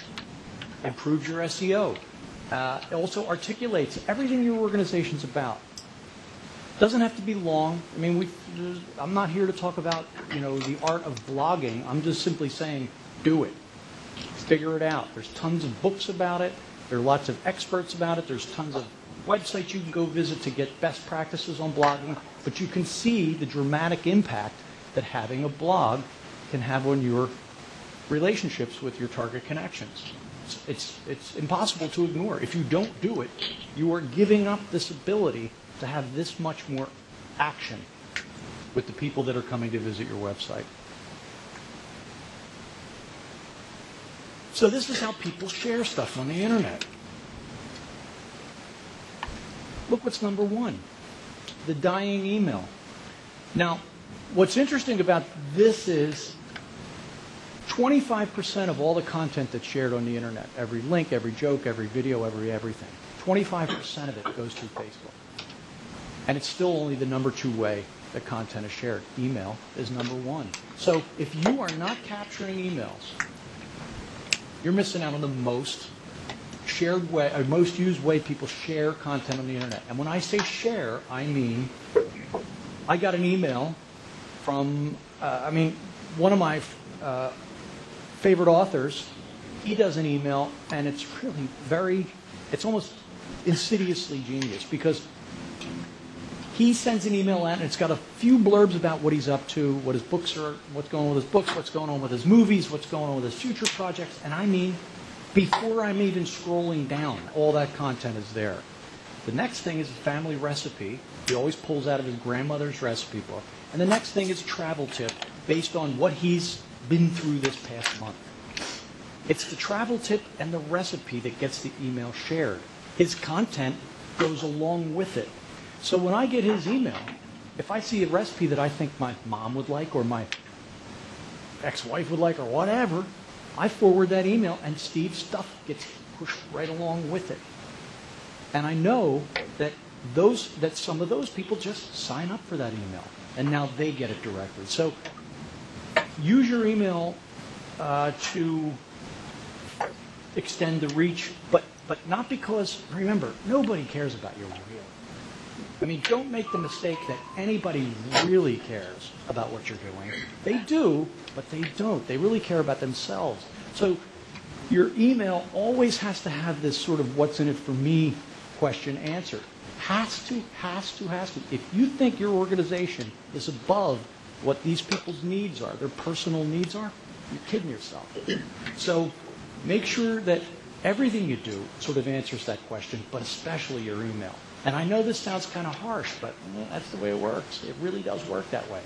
Improves your SEO. It also articulates everything your organization's about. Doesn't have to be long. I mean, I'm not here to talk about, the art of blogging. I'm just simply saying, do it. Figure it out. There's tons of books about it. There are lots of experts about it. There's tons of websites you can go visit to get best practices on blogging. But you can see the dramatic impact that having a blog can have on your relationships with your target connections. It's impossible to ignore. If you don't do it, you are giving up this ability to have this much more action with the people that are coming to visit your website. So this is how people share stuff on the internet. Look what's number one, the dying email. Now, what's interesting about this is 25% of all the content that's shared on the internet, every link, every joke, every video, everything, 25% of it goes through Facebook. And it's still only the number 2 way that content is shared. Email is number 1. So if you are not capturing emails, you're missing out on the most shared way, or most used way people share content on the internet. And when I say share, I mean, I got an email from, one of my favorite authors. He does an email, and it's really it's almost insidiously genius, because he sends an email out, and it's got a few blurbs about what he's up to, what his books are, what's going on with his books, what's going on with his movies, what's going on with his future projects. And I mean, before I'm even scrolling down, all that content is there. The next thing is a family recipe. He always pulls out of his grandmother's recipe book. And the next thing is travel tip based on what he's been through this past month. It's the travel tip and the recipe that gets the email shared. His content goes along with it. So when I get his email, if I see a recipe that I think my mom would like, or my ex-wife would like, or whatever, I forward that email, and Steve's stuff gets pushed right along with it. And I know that some of those people just sign up for that email, and now they get it directly. So use your email to extend the reach, but not because, remember, nobody cares about your reel. I mean, don't make the mistake that anybody really cares about what you're doing. They do, but they don't. They really care about themselves. So your email always has to have this sort of what's in it for me question answered. Has to. If you think your organization is above what these people's needs are, their personal needs are, you're kidding yourself. So make sure that everything you do sort of answers that question, but especially your email. And I know this sounds kind of harsh, but that's the way it works. It really does work that way.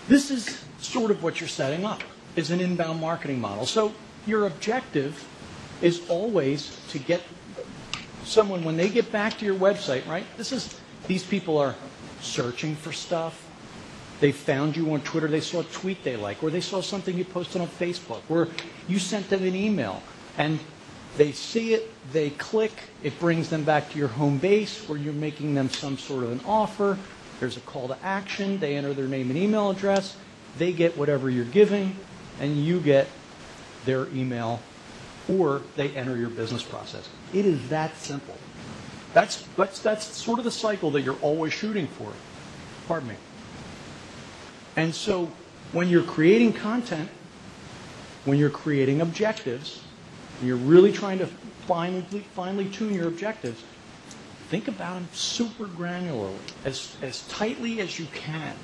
This is sort of what you're setting up, is an inbound marketing model. So your objective is always to get someone, when they get back to your website, right? These people are searching for stuff. They found you on Twitter. They saw a tweet they like, or they saw something you posted on Facebook, or you sent them an email, and they see it, they click, it brings them back to your home base where you're making them some sort of an offer. There's a call to action. They enter their name and email address. They get whatever you're giving, and you get their email, or they enter your business process. It is that simple. That's sort of the cycle that you're always shooting for. Pardon me. And so when you're creating content, when you're creating objectives, and you're really trying to finely tune your objectives, think about them super granularly, as tightly as you can.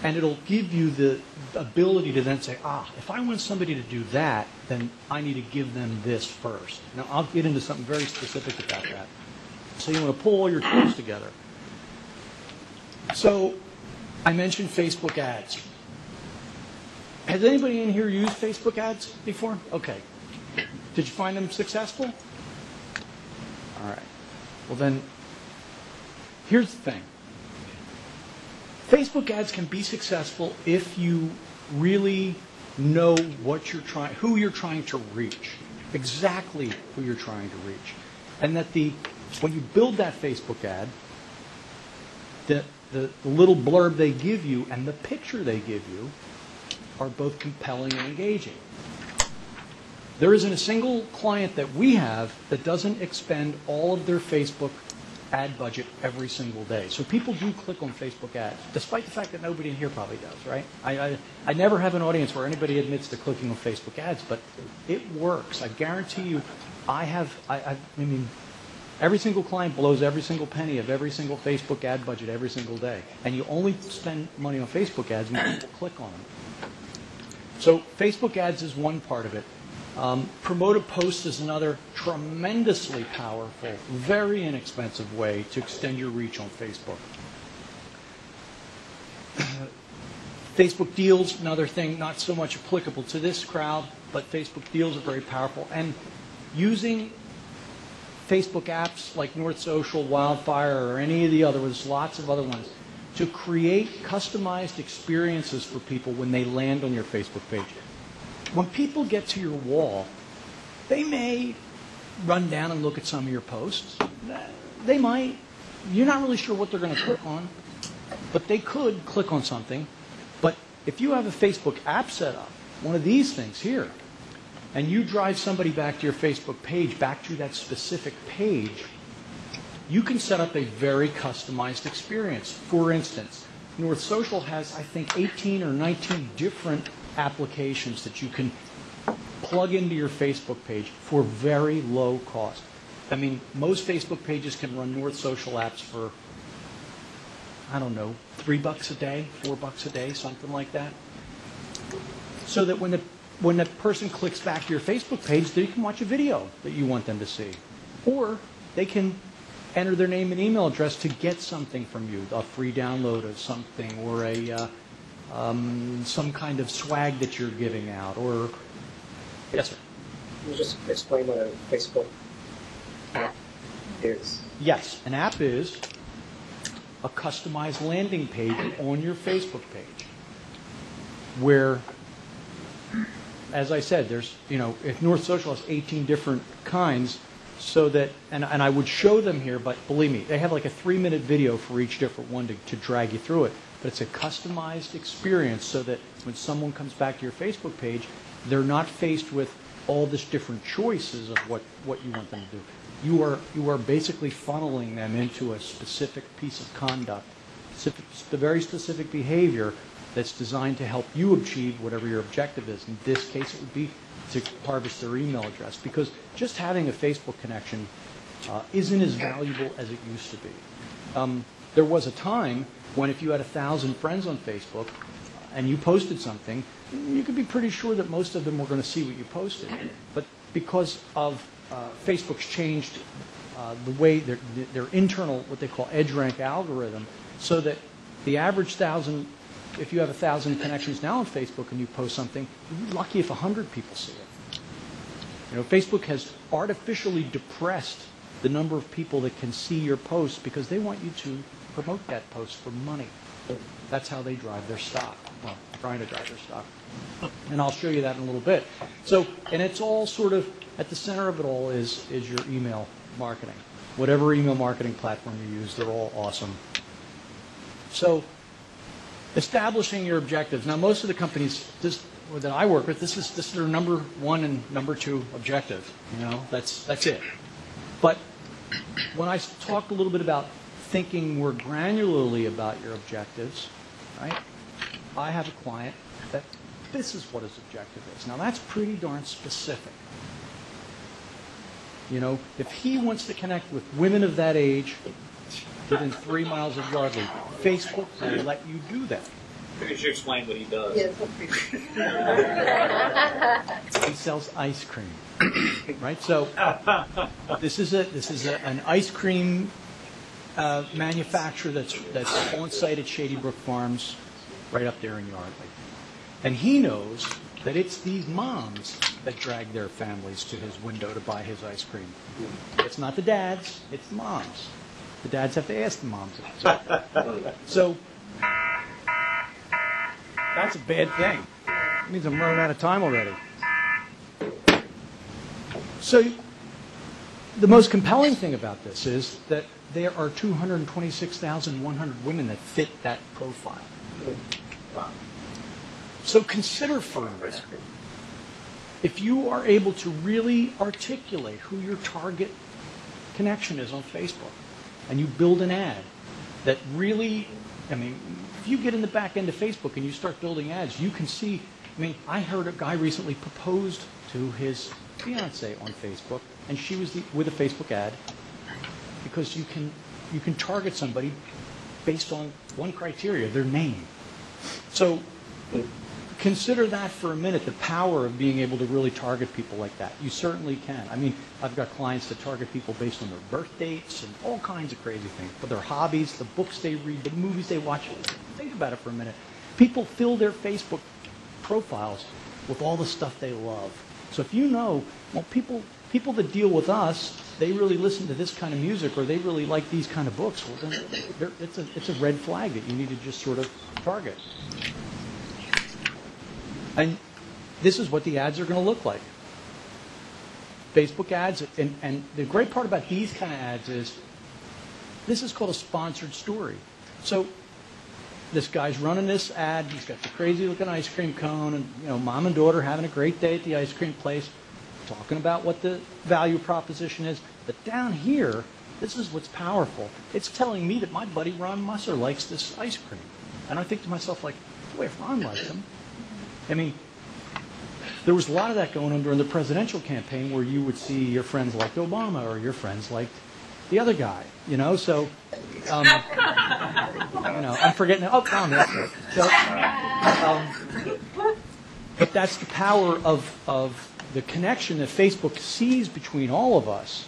And it'll give you the ability to then say, if I want somebody to do that, then I need to give them this first. Now, I'll get into something very specific about that. So you want to pull all your tools together. So I mentioned Facebook ads. Has anybody in here used Facebook ads before? Okay. Did you find them successful? All right. Well then, here's the thing. Facebook ads can be successful if you really know who you're trying to reach, exactly who you're trying to reach, and that when you build that Facebook ad, the little blurb they give you and the picture they give you are both compelling and engaging. There isn't a single client that we have that doesn't expend all of their Facebook ad budget every single day. So people do click on Facebook ads, despite the fact that nobody in here probably does, right? I never have an audience where anybody admits to clicking on Facebook ads, but it works. I guarantee you, I mean, every single client blows every single penny of every single Facebook ad budget every single day. And you only spend money on Facebook ads when people click on them. So Facebook ads is one part of it. Promoted posts is another tremendously powerful, very inexpensive way to extend your reach on Facebook. Facebook deals, another thing not so much applicable to this crowd, but Facebook deals are very powerful. And using Facebook apps like North Social, Wildfire, or any of the other, there's lots of other ones, to create customized experiences for people when they land on your Facebook page. When people get to your wall, they may run down and look at some of your posts. They might. You're not really sure what they're going to click on, but they could click on something. But if you have a Facebook app set up, one of these things here, and you drive somebody back to your Facebook page, back to that specific page, you can set up a very customized experience. For instance, North Social has, I think, 18 or 19 different applications that you can plug into your Facebook page for very low cost. I mean, most Facebook pages can run North Social apps for, I don't know, $3 a day, $4 a day, something like that. So that when the person clicks back to your Facebook page, they can watch a video that you want them to see. Or they can enter their name and email address to get something from you, a free download of something, or some kind of swag that you're giving out, or yes, sir. Can you just explain what a Facebook app is? Yes, an app is a customized landing page on your Facebook page, where, as I said, there's if North Social has 18 different kinds. So that, and I would show them here, but believe me, they have like a 3-minute video for each different one to drag you through it. But it's a customized experience so that when someone comes back to your Facebook page, they're not faced with all this different choices of what you want them to do. You are basically funneling them into a specific piece of conduct, the very specific behavior that's designed to help you achieve whatever your objective is. In this case, it would be to harvest their email address, because just having a Facebook connection isn't as valuable as it used to be. There was a time when if you had 1,000 friends on Facebook and you posted something, you could be pretty sure that most of them were going to see what you posted. But because of Facebook's changed the way their internal, what they call EdgeRank algorithm, so that the average 1,000, if you have 1,000 connections now on Facebook and you post something, you're lucky if 100 people see it. Facebook has artificially depressed the number of people that can see your posts because they want you to promote that post for money. That's how they drive their stock. Well, trying to drive their stock. And I'll show you that in a little bit. So, and it's all sort of, at the center of it all is your email marketing. Whatever email marketing platform you use, they're all awesome. So, establishing your objectives. Now, most of the companies that I work with, this is their number 1 and number 2 objective. That's it. But when I talk a little bit about thinking more granularly about your objectives, right? I have a client that this is what his objective is. Now, that's pretty darn specific. If he wants to connect with women of that age within 3 miles of Yardley, Facebook will let you do that. You should explain what he does. He sells ice cream, right? So this is an ice cream manufacturer that's on site at Shady Brook Farms, right up there in Yardley, and he knows that it's these moms that drag their families to his window to buy his ice cream. It's not the dads; it's the moms. The dads have to ask the moms. So That's a bad thing. It means I'm running out of time already. So the most compelling thing about this is that there are 226,100 women that fit that profile. So consider for a minute, if you are able to really articulate who your target connection is on Facebook, and you build an ad that really, I mean, if you get in the back end of Facebook and you start building ads, you can see, I mean, I heard a guy recently proposed to his fiance on Facebook, and she was with a Facebook ad, because you can target somebody based on one criteria, their name. So consider that for a minute, the power of being able to really target people like that. You certainly can. I mean, I've got clients that target people based on their birth dates and all kinds of crazy things, but their hobbies, the books they read, the movies they watch. Think about it for a minute. People fill their Facebook profiles with all the stuff they love. So if you know, well, people that deal with us, they really listen to this kind of music, or they really like these kind of books, well, then it's a red flag that you need to just sort of target. And this is what the ads are going to look like. Facebook ads, and the great part about these kind of ads is this is called a sponsored story. So this guy's running this ad, he's got the crazy looking ice cream cone, and mom and daughter having a great day at the ice cream place, talking about what the value proposition is. But down here, this is what's powerful. It's telling me that my buddy Ron Musser likes this ice cream. And I think to myself, like, boy, if Ron likes him. I mean, there was a lot of that going on during the presidential campaign, where you would see your friends liked Obama or your friends liked the other guy, So, I'm forgetting. Oh, Tom, that's it. So, but that's the power of the connection that Facebook sees between all of us,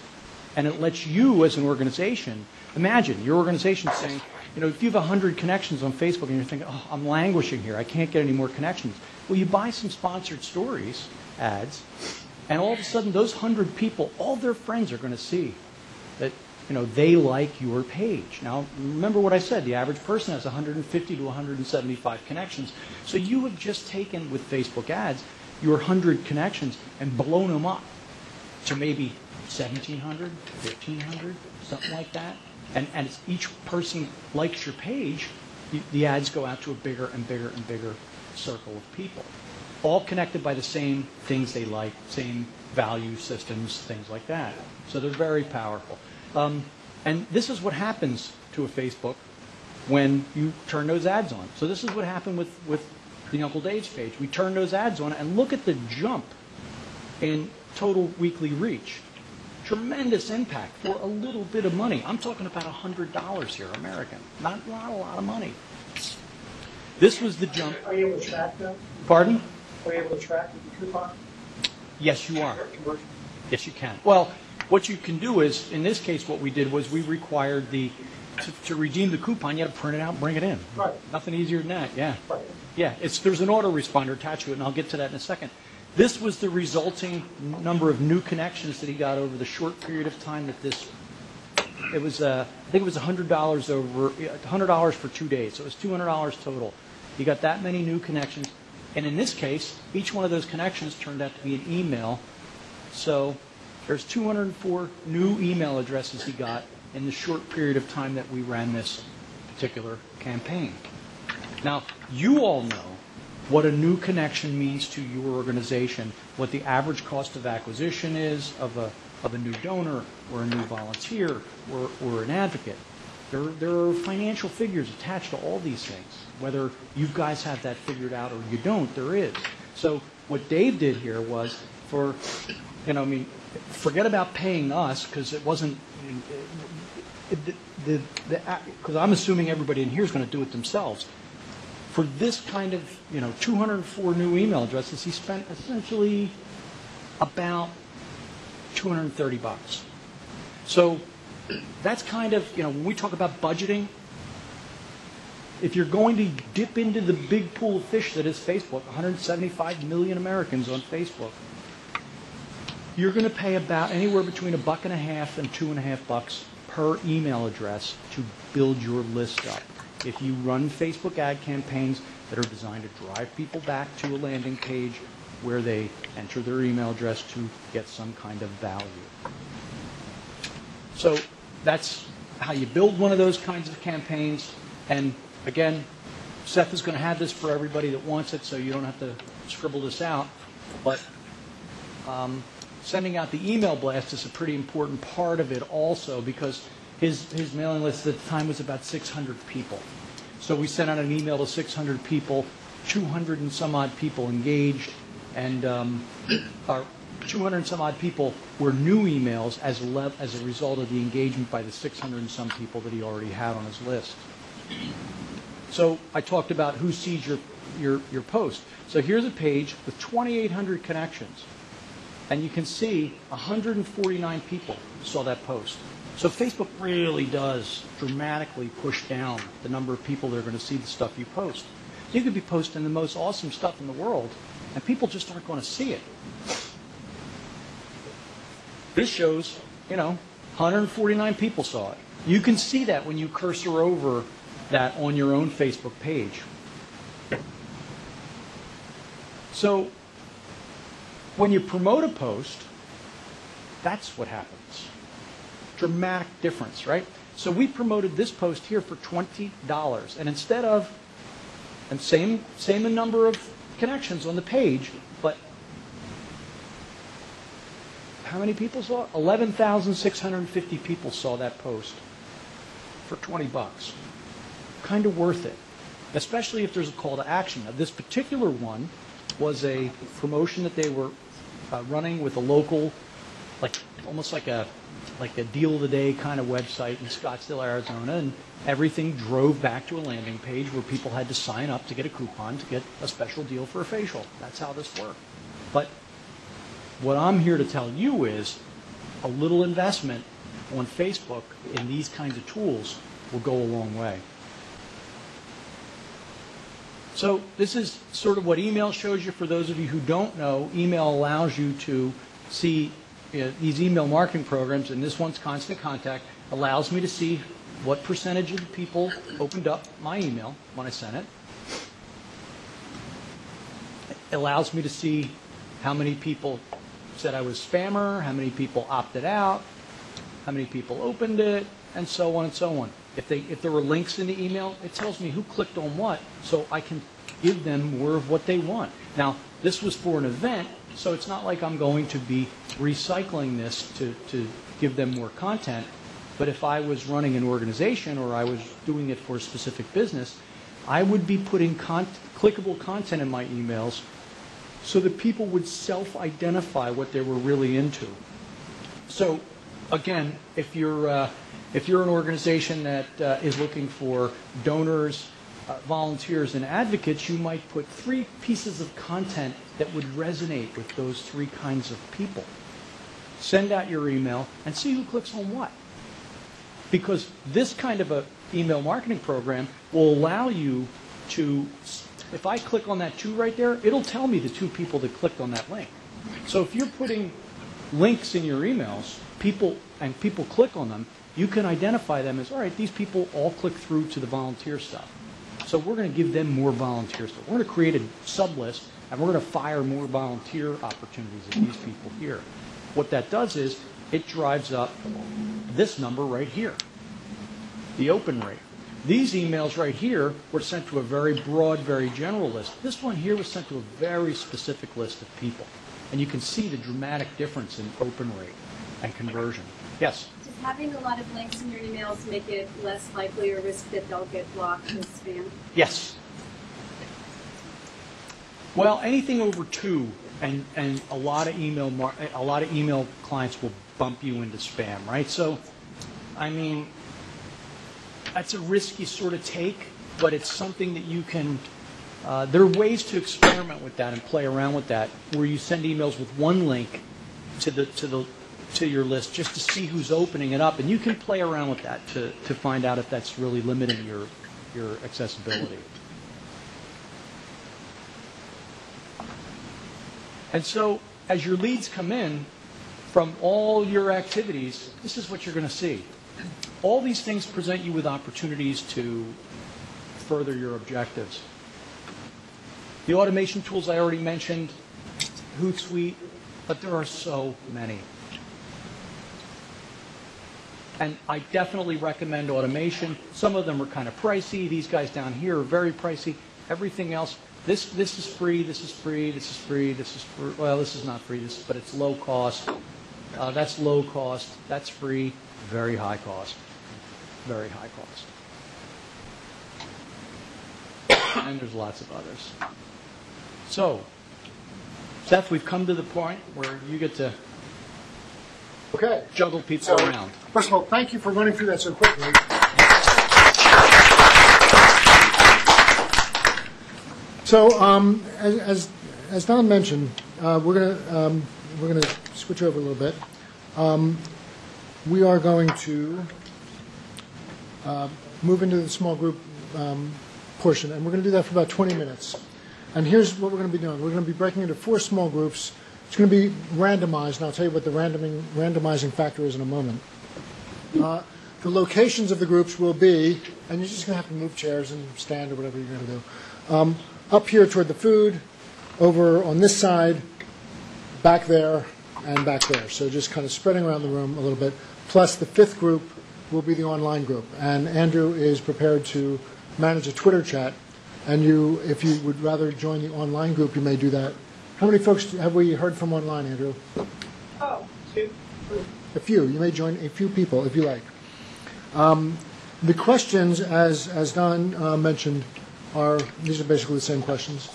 and it lets you, as an organization, imagine your organization saying, if you have 100 connections on Facebook and you're thinking, oh, I'm languishing here, I can't get any more connections. Well, you buy some sponsored stories, ads, and all of a sudden those 100 people, all their friends are going to see that, they like your page. Now, remember what I said, the average person has 150 to 175 connections. So you have just taken, with Facebook ads, your 100 connections and blown them up to maybe 1,700, 1,500, something like that. And as each person likes your page, the ads go out to a bigger and bigger and bigger circle of people, all connected by the same things they like, same value systems, things like that. So they're very powerful. And this is what happens to a Facebook when you turn those ads on. So this is what happened with the Uncle Dave's page. We turned those ads on, and look at the jump in total weekly reach. Tremendous impact for a little bit of money. I'm talking about $100 here, American. Not a lot of money. This was the jump. Are you able to track them? Pardon? Are you able to track the coupon? Yes, you are. Yes, you can. Well, what you can do is, in this case, what we did was we required to redeem the coupon, you had to print it out and bring it in. Right. Nothing easier than that, yeah. Right. Yeah, there's an autoresponder attached to it, and I'll get to that in a second. This was the resulting number of new connections that he got over the short period of time that it was, I think it was $100 over, $100 for 2 days, so it was $200 total. He got that many new connections, and in this case, each one of those connections turned out to be an email. So there's 204 new email addresses he got in the short period of time that we ran this particular campaign. Now, you all know what a new connection means to your organization, what the average cost of acquisition is of a new donor or a new volunteer or an advocate. There are financial figures attached to all these things. Whether you guys have that figured out or you don't, there is. So what Dave did here was forget about paying us, because it wasn't, because I'm assuming everybody in here is going to do it themselves. For this kind of, 204 new email addresses, he spent essentially about $230. So that's kind of, when we talk about budgeting, if you're going to dip into the big pool of fish that is Facebook, 175 million Americans on Facebook, you're going to pay about anywhere between $1.50 and $2.50 per email address to build your list up. if you run Facebook ad campaigns that are designed to drive people back to a landing page where they enter their email address to get some kind of value. So that's how you build one of those kinds of campaigns. And again, Seth is going to have this for everybody that wants it, so you don't have to scribble this out. But sending out the email blast is a pretty important part of it also, because his mailing list at the time was about 600 people. So we sent out an email to 600 people, 200 and some odd people engaged, and our 200 and some odd people were new emails as a result of the engagement by the 600 and some people that he already had on his list. So I talked about who sees your post. So here's a page with 2,800 connections. And you can see 149 people saw that post. So Facebook really does dramatically push down the number of people that are going to see the stuff you post. You could be posting the most awesome stuff in the world, and people just aren't going to see it. This shows, 149 people saw it. You can see that when you cursor over that on your own Facebook page. So when you promote a post, that's what happens. Dramatic difference, right? So we promoted this post here for $20, and instead of, and same number of connections on the page, but how many people saw it? 11,650 people saw that post for $20. Kind of worth it, especially if there's a call to action. Now, this particular one was a promotion that they were running with a local, almost like a deal of the day kind of website in Scottsdale, Arizona, and everything drove back to a landing page where people had to sign up to get a coupon to get a special deal for a facial. That's how this worked. But what I'm here to tell you is a little investment on Facebook in these kinds of tools will go a long way. So this is sort of what email shows you. For those of you who don't know, email allows you to see these email marketing programs, and this one's Constant Contact, allows me to see what percentage of the people opened up my email when I sent it. It allows me to see how many people said I was spammer, how many people opted out, how many people opened it, and so on and so on. If there were links in the email, it tells me who clicked on what, so I can give them more of what they want. Now, this was for an event, so it's not like I'm going to be recycling this to give them more content. But if I was running an organization or I was doing it for a specific business, I would be putting clickable content in my emails so that people would self-identify what they were really into. So, again, if you're an organization that is looking for donors, volunteers, and advocates, you might put 3 pieces of content that would resonate with those 3 kinds of people. Send out your email and see who clicks on what. Because this kind of an email marketing program will allow you to, if I click on that 2 right there, it'll tell me the 2 people that clicked on that link. So if you're putting links in your emails, people click on them, you can identify them as, all right, these people all click through to the volunteer stuff. So we're going to give them more volunteer stuff. We're going to create a sub-list, and we're going to fire more volunteer opportunities at these people here. What that does is it drives up this number right here, the open rate. These emails right here were sent to a very broad, very general list. This one here was sent to a very specific list of people. And you can see the dramatic difference in open rate and conversion. Yes? Does having a lot of links in your emails make it less likely or risk that they'll get blocked as spam? Yes. Well, anything over 2, and a lot of email clients will bump you into spam, right? So, I mean, that's a risk you sort of take, but it's something that you can. There are ways to experiment with that and play around with that, where you send emails with 1 link to your list just to see who's opening it up, and you can play around with that to find out if that's really limiting your accessibility. And so, as your leads come in from all your activities, this is what you're going to see. All these things present you with opportunities to further your objectives. The automation tools I already mentioned, Hootsuite, but there are so many. And I definitely recommend automation. Some of them are kind of pricey. These guys down here are very pricey. Everything else, this is free, this is free, this is free, this is free. Well, this is not free, but it's low cost. That's low cost. That's free. Very high cost. Very high cost. And there's lots of others. So, Seth, we've come to the point where you get to juggle people around. First of all, thank you for running through that so quickly. So, as Don mentioned, we're gonna switch over a little bit. We are going to move into the small group portion, and we're going to do that for about 20 minutes. And here's what we're going to be doing. We're going to be breaking into 4 small groups. It's going to be randomized, and I'll tell you what the randomizing factor is in a moment. The locations of the groups will be, and you're just going to have to move chairs and stand or whatever you're going to do. Up here toward the food, over on this side, back there, and back there. So just kind of spreading around the room a little bit. Plus the 5th group will be the online group. And Andrew is prepared to manage a Twitter chat. And if you would rather join the online group, you may do that. How many folks have we heard from online, Andrew? Oh, 2. A few. You may join a few people if you like. The questions, as Don mentioned, these are basically the same questions.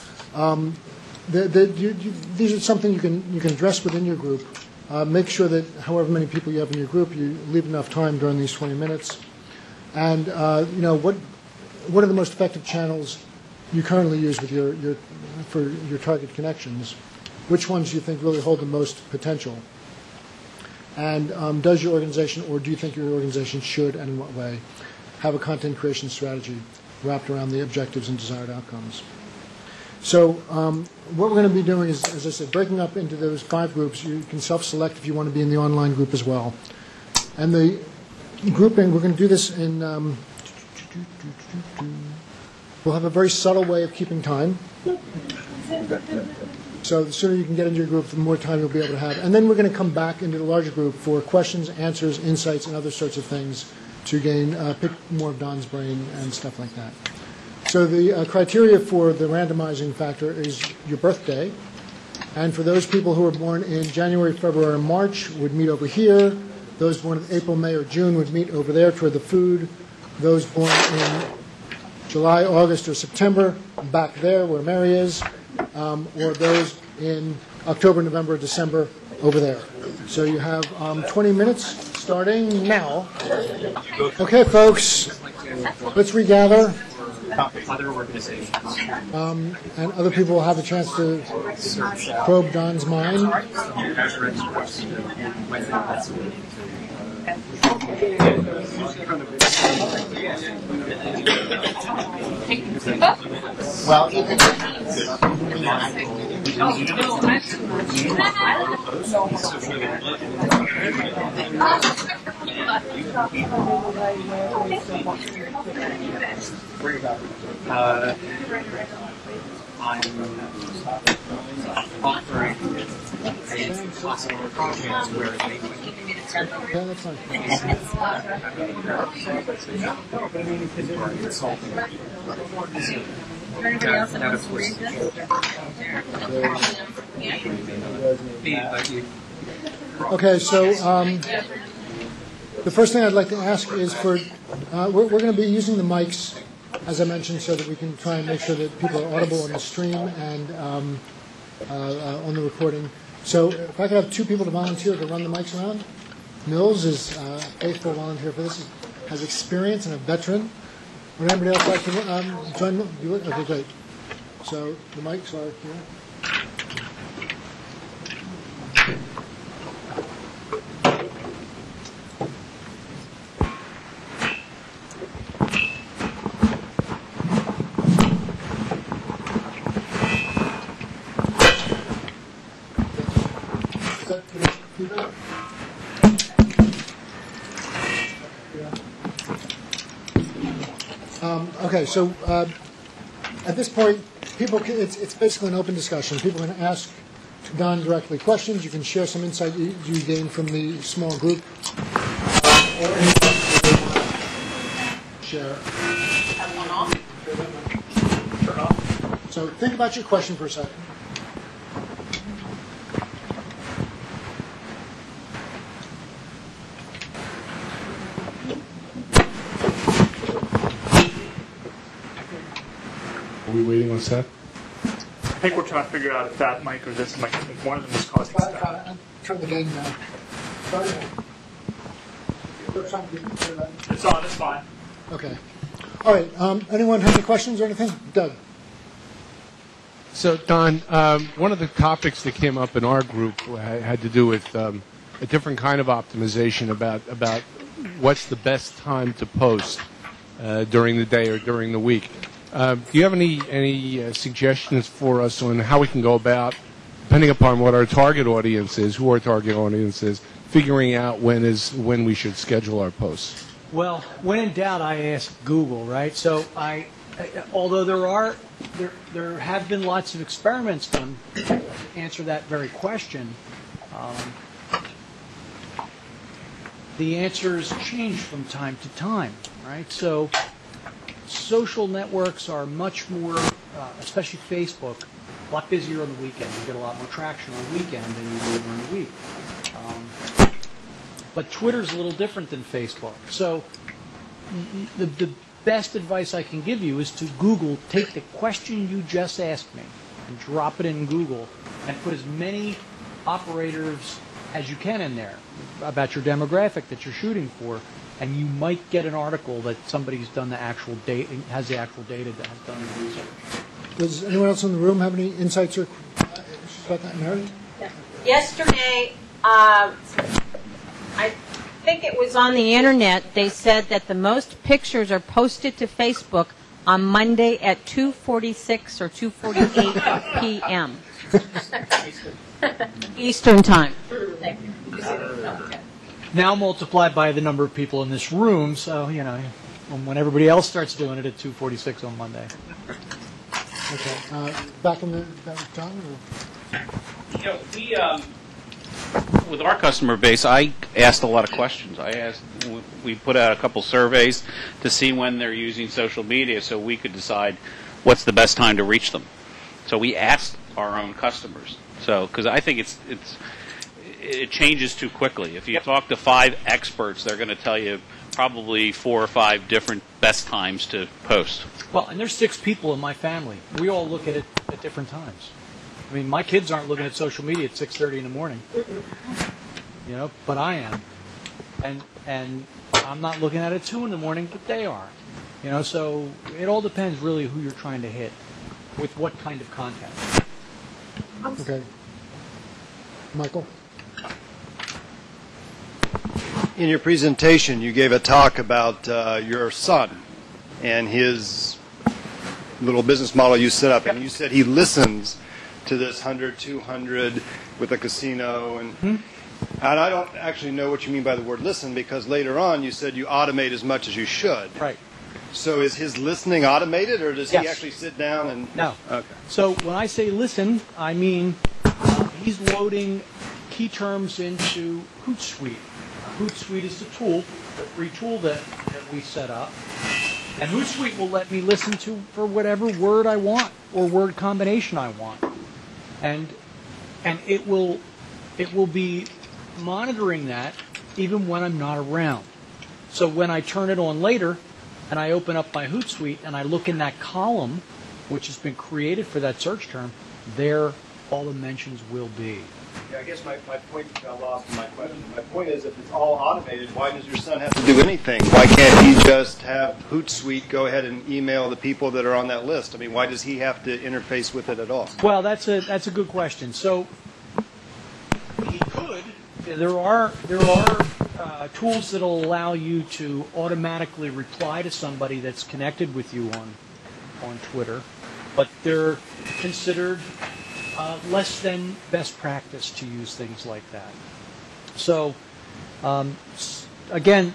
These are something you can address within your group. Make sure that however many people you have in your group, you leave enough time during these 20 minutes. And what are the most effective channels you currently use with for your target connections? Which ones do you think really hold the most potential? And does your organization, or do you think your organization should, and in what way, have a content creation strategy wrapped around the objectives and desired outcomes? So what we're going to be doing is, as I said, breaking up into those 5 groups. You can self-select if you want to be in the online group as well. And the grouping, we're going to do this in, we'll have a very subtle way of keeping time. So the sooner you can get into your group, the more time you'll be able to have. And then we're going to come back into the larger group for questions, answers, insights, and other sorts of things to pick more of Don's brain and stuff like that. So the criteria for the randomizing factor is your birthday. And for those people who are born in January, February, and March would meet over here. Those born in April, May, or June would meet over there toward the food. Those born in July, August, or September, back there where Mary is. Or those in October, November, or December, over there. So you have 20 minutes starting now. Okay, folks, let's regather. Other organizations. And other people will have a chance to probe Don's mind. Well, I'm offering a possible project where they Yeah, that's fine. Anybody else that wants to read this? Okay, so the first thing I'd like to ask is we're going to be using the mics, as I mentioned, so that we can try and make sure that people are audible on the stream and on the recording. So if I could have 2 people to volunteer to run the mics around. Mills is a faithful volunteer for this, has experience and a veteran. Would anybody else like to join? Do it? Okay, great. So the mics are here. Okay, so at this point, it's basically an open discussion. People can ask Don directly questions. You can share some insight you gain from the small group. Or share. Have one off. Turn off. So think about your question for a second. Are we waiting on Seth? I think we're trying to figure out if that mic or this mic, if one of them is causing static. Turn the gain down. Start again. It's on, it's fine. Okay. All right. Anyone have any questions or anything? Doug. So, Don, one of the topics that came up in our group had to do with a different kind of optimization about what's the best time to post during the day or during the week. Do you have any suggestions for us on how we can go about, depending upon what our target audience is, who our target audience is, figuring out when we should schedule our posts? Well, when in doubt, I ask Google, right? So although there have been lots of experiments done to answer that very question, the answers change from time to time, right? So social networks are much more, especially Facebook, a lot busier on the weekend. You get a lot more traction on the weekend than you do during the week. But Twitter's a little different than Facebook. So the best advice I can give you is to Google, take the question you just asked me and drop it in Google and put as many operators as you can in there about your demographic that you're shooting for, and you might get an article that somebody's done the actual data, has the actual data that has done the research. Does anyone else in the room have any insights or issues about that, Mary? Yesterday, I think it was on the internet, they said that the most pictures are posted to Facebook on Monday at 2:46 or 2:48 p.m. Eastern time. Thank you. Now multiplied by the number of people in this room, so, when everybody else starts doing it at 2:46 on Monday. Okay. Back in the John? With our customer base, I asked a lot of questions. We put out a couple surveys to see when they're using social media so we could decide what's the best time to reach them. So we asked our own customers. So, because I think it changes too quickly. If you talk to 5 experts, they're going to tell you probably 4 or 5 different best times to post. Well, and there's 6 people in my family. We all look at it at different times. I mean, my kids aren't looking at social media at 6:30 in the morning, but I am, and I'm not looking at it at 2 in the morning, but they are, So it all depends really who you're trying to hit, with what kind of content. Okay, Michael. In your presentation, you gave a talk about your son and his little business model you set up, and you said he listens to this 100, 200 with a casino, and I don't actually know what you mean by the word listen, because later on you said you automate as much as you should. Right. So is his listening automated, or does he actually sit down and... No. Okay. So when I say listen, I mean he's loading key terms into Hootsuite. Hootsuite is the tool, the free tool that we set up. And Hootsuite will let me listen to for whatever word I want or word combination I want. And it will be monitoring that even when I'm not around. So when I turn it on later and I open up my Hootsuite and I look in that column, which has been created for that search term, there all the mentions will be. Yeah, I guess my point got lost in my question. My point is, if it's all automated, why does your son have to do anything? Why can't he just have Hootsuite go ahead and email the people that are on that list? I mean, why does he have to interface with it at all? Well, that's a good question. So he could. There are tools that will allow you to automatically reply to somebody that's connected with you on Twitter, but they're considered less than best practice to use things like that. So, again,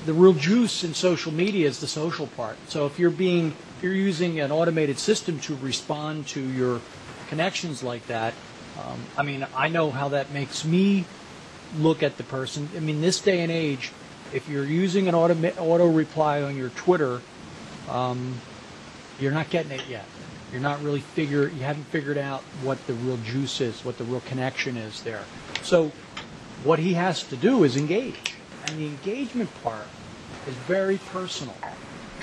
the real juice in social media is the social part. So if you're using an automated system to respond to your connections like that, I mean, I know how that makes me look at the person. I mean, this day and age, if you're using an auto reply on your Twitter, you're not getting it yet. You're not really you haven't figured out what the real juice is, what the real connection is there. So what he has to do is engage. And the engagement part is very personal.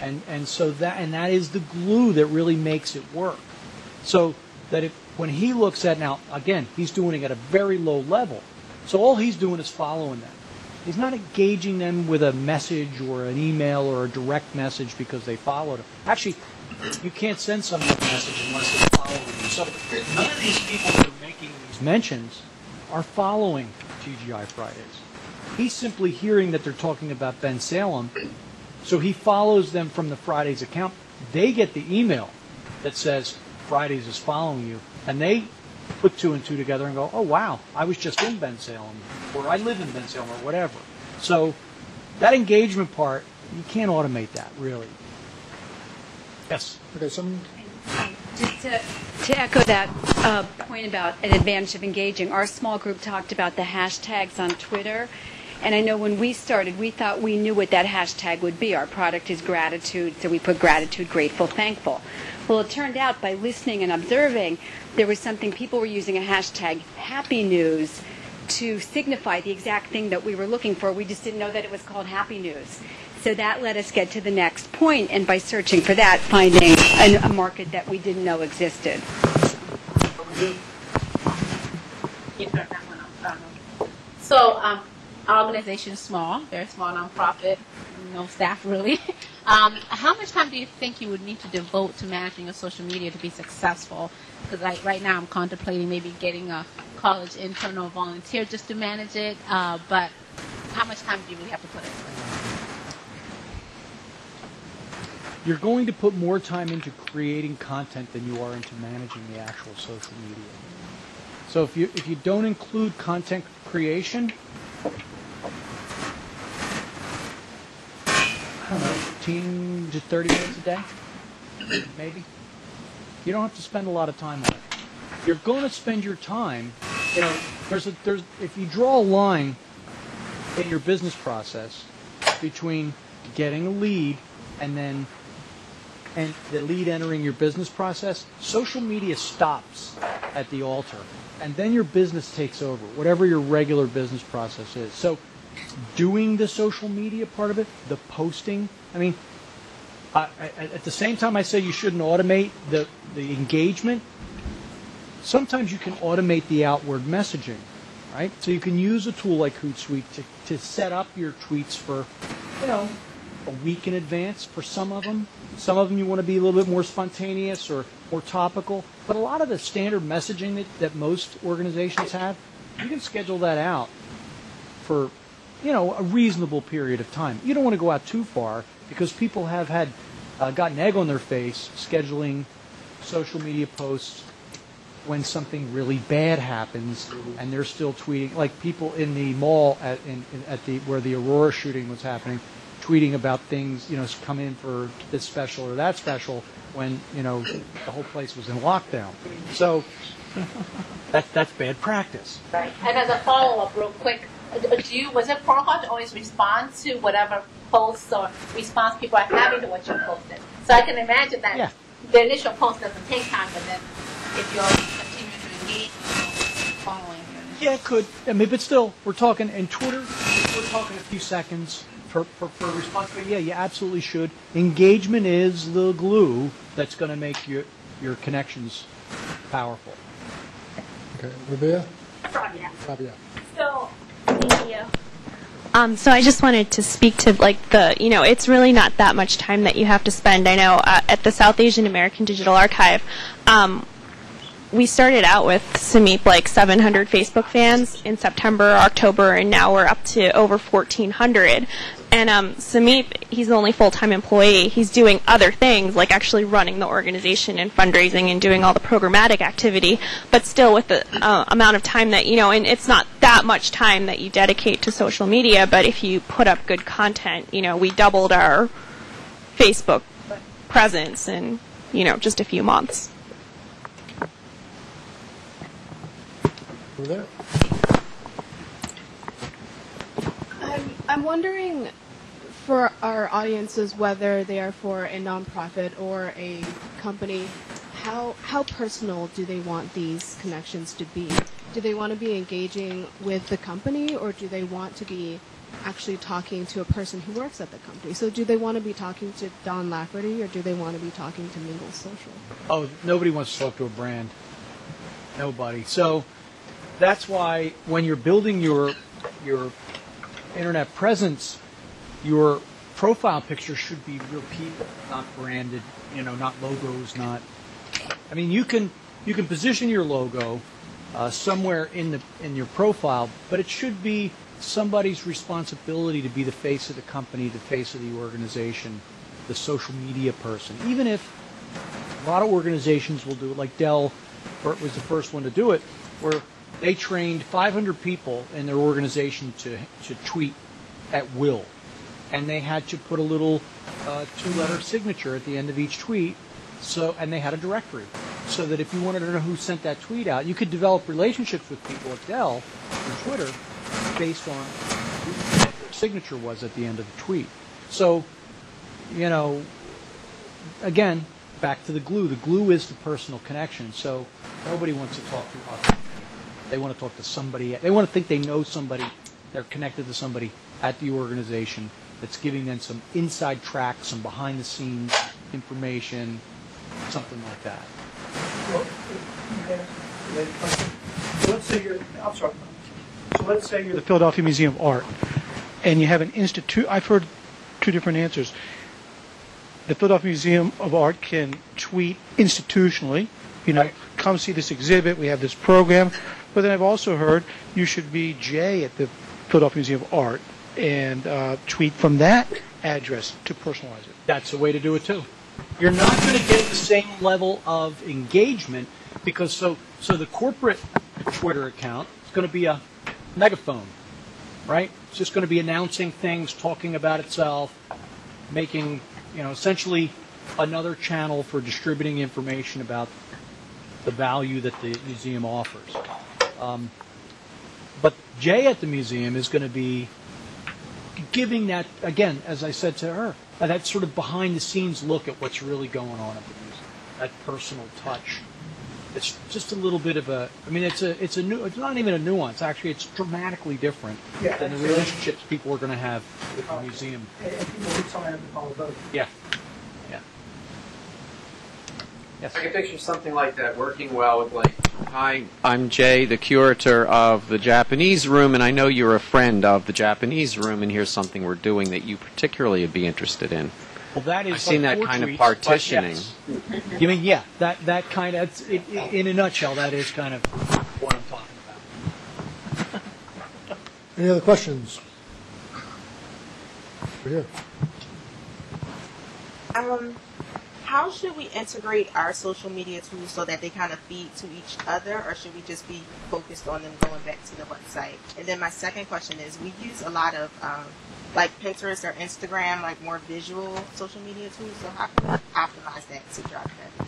And so that is the glue that really makes it work. So that when he looks at, now again, he's doing it at a very low level. So all he's doing is following them. He's not engaging them with a message or an email or a direct message because they followed him. Actually, you can't send someone a message unless they're following you. So none of these people that are making these mentions are following TGI Fridays. He's simply hearing that they're talking about Ben Salem, so he follows them from the Fridays account. They get the email that says Fridays is following you, and they put two and two together and go, oh, wow, I was just in Ben Salem, or I live in Ben Salem, or whatever. So that engagement part, you can't automate that, really. Yes? Okay, Just to echo that point about an advantage of engaging, our small group talked about the hashtags on Twitter. And I know when we started, we thought we knew what that hashtag would be. Our product is gratitude, so we put gratitude, grateful, thankful. Well, it turned out by listening and observing, there was something, people were using a hashtag, happy news, to signify the exact thing that we were looking for. We just didn't know that it was called happy news. So that let us get to the next point, and by searching for that, finding a market that we didn't know existed. So our organization is small, very small nonprofit, no staff really. How much time do you think you would need to devote to managing your social media to be successful? Because right now I'm contemplating maybe getting a college intern or volunteer just to manage it, but how much time do you really have to put into it? You're going to put more time into creating content than you are into managing the actual social media. So if you don't include content creation, I don't know, 15 to 30 minutes a day, maybe. You don't have to spend a lot of time on it. You're going to spend your time, you know, if you draw a line in your business process between getting a lead and the lead entering your business process, social media stops at the altar, and then your business takes over, whatever your regular business process is. So doing the social media part of it, the posting, I mean, at the same time I say you shouldn't automate the engagement, sometimes you can automate the outward messaging, right? So you can use a tool like Hootsuite to set up your tweets for, you know, a week in advance for some of them. Some of them you want to be a little bit more spontaneous or more topical. But a lot of the standard messaging that most organizations have, you can schedule that out for, you know, a reasonable period of time. You don't want to go out too far because people have gotten egg on their face scheduling social media posts when something really bad happens and they're still tweeting, like people in the mall where the Aurora shooting was happening, tweeting about things, you know, come in for this special or that special when, you know, the whole place was in lockdown. So that's bad practice. Right. And as a follow-up real quick, was it protocol to always respond to whatever posts or response people are having to what you posted? So I can imagine that the initial post doesn't take time, but then if you're continuing to engage, following. Yeah, it could. I mean, but still, we're talking in Twitter, we're talking a few seconds for response. But yeah, you absolutely should. Engagement is the glue that's going to make your connections powerful. Okay, Rabia? Rabia. So, thank you. So I just wanted to speak to it's really not that much time that you have to spend. I know at the South Asian American Digital Archive, we started out with Sameep like 700 Facebook fans in September, October, and now we're up to over 1,400. And Sameep, he's the only full-time employee. He's doing other things, like actually running the organization and fundraising and doing all the programmatic activity, but still with the amount of time that, and it's not that much time that you dedicate to social media, but if you put up good content, we doubled our Facebook presence in, just a few months. Over there. I'm wondering for our audiences, whether they are for a nonprofit or a company, how personal do they want these connections to be? Do they want to be engaging with the company, or do they want to be actually talking to a person who works at the company? So do they want to be talking to Don Lafferty, or do they want to be talking to Mingle Social? Oh, nobody wants to talk to a brand. Nobody. So that's why when you're building your internet presence, your profile picture should be real people, not branded, not logos, not. I mean, you can position your logo somewhere in your profile, but it should be somebody's responsibility to be the face of the company, the face of the organization, the social media person. Even if a lot of organizations will do it, like Dell was the first one to do it, where they trained 500 people in their organization to tweet at will. And they had to put a little two-letter signature at the end of each tweet, and they had a directory, so that if you wanted to know who sent that tweet out, you could develop relationships with people at Dell and Twitter based on who their signature was at the end of the tweet. So, again, back to the glue. The glue is the personal connection. So nobody wants to talk to us. They want to talk to somebody. They want to think they know somebody. They're connected to somebody at the organization that's giving them some inside track, some behind-the-scenes information, something like that. Let's say you're the Philadelphia Museum of Art, and you have an institute. I've heard two different answers. The Philadelphia Museum of Art can tweet institutionally, come see this exhibit, we have this program. But then I've also heard you should be Jay at the Philadelphia Museum of Art and tweet from that address to personalize it. That's a way to do it too. You're not going to get the same level of engagement because so the corporate Twitter account is going to be a megaphone, right? It's just going to be announcing things, talking about itself, making, essentially another channel for distributing information about the value that the museum offers. But Jay at the museum is going to be giving that, again, as I said to her, that sort of behind-the-scenes look at what's really going on at the museum, that personal touch. It's just a little bit of a, it's not even a nuance. Actually, it's dramatically different than the relationships people are going to have with the museum. Yeah. Yes. I can picture something like that working well with hi, I'm Jay, the curator of the Japanese room, and I know you're a friend of the Japanese room, and here's something we're doing that you particularly would be interested in. Well, that is I've seen that kind of partitioning. Yes. You mean, that kind of, in a nutshell, that is kind of what I'm talking about. Any other questions? Over here. How should we integrate our social media tools so that they kind of feed to each other, or should we just be focused on them going back to the website? And then my second question is, we use a lot of like Pinterest or Instagram, like more visual social media tools. So how can we optimize that to drive that?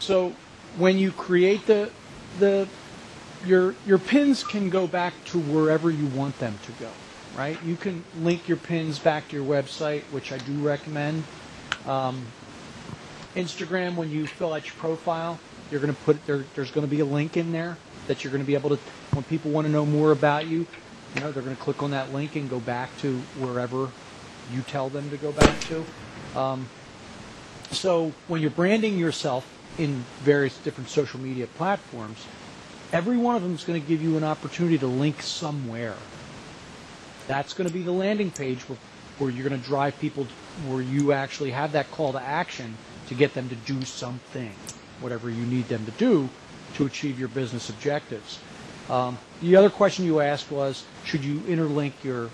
So when you create your pins can go back to wherever you want them to go, right? You can link your pins back to your website, which I do recommend. Instagram, when you fill out your profile, you're going to put there's going to be a link in there that you're going to be able to, when people want to know more about you, they're going to click on that link and go back to wherever you tell them to go back to. So when you're branding yourself in various different social media platforms, every one of them is going to give you an opportunity to link somewhere. That's going to be the landing page where you're going to drive people, where you actually have that call to action to get them to do something, whatever you need them to do. to achieve your business objectives. The other question you asked was, should you interlink your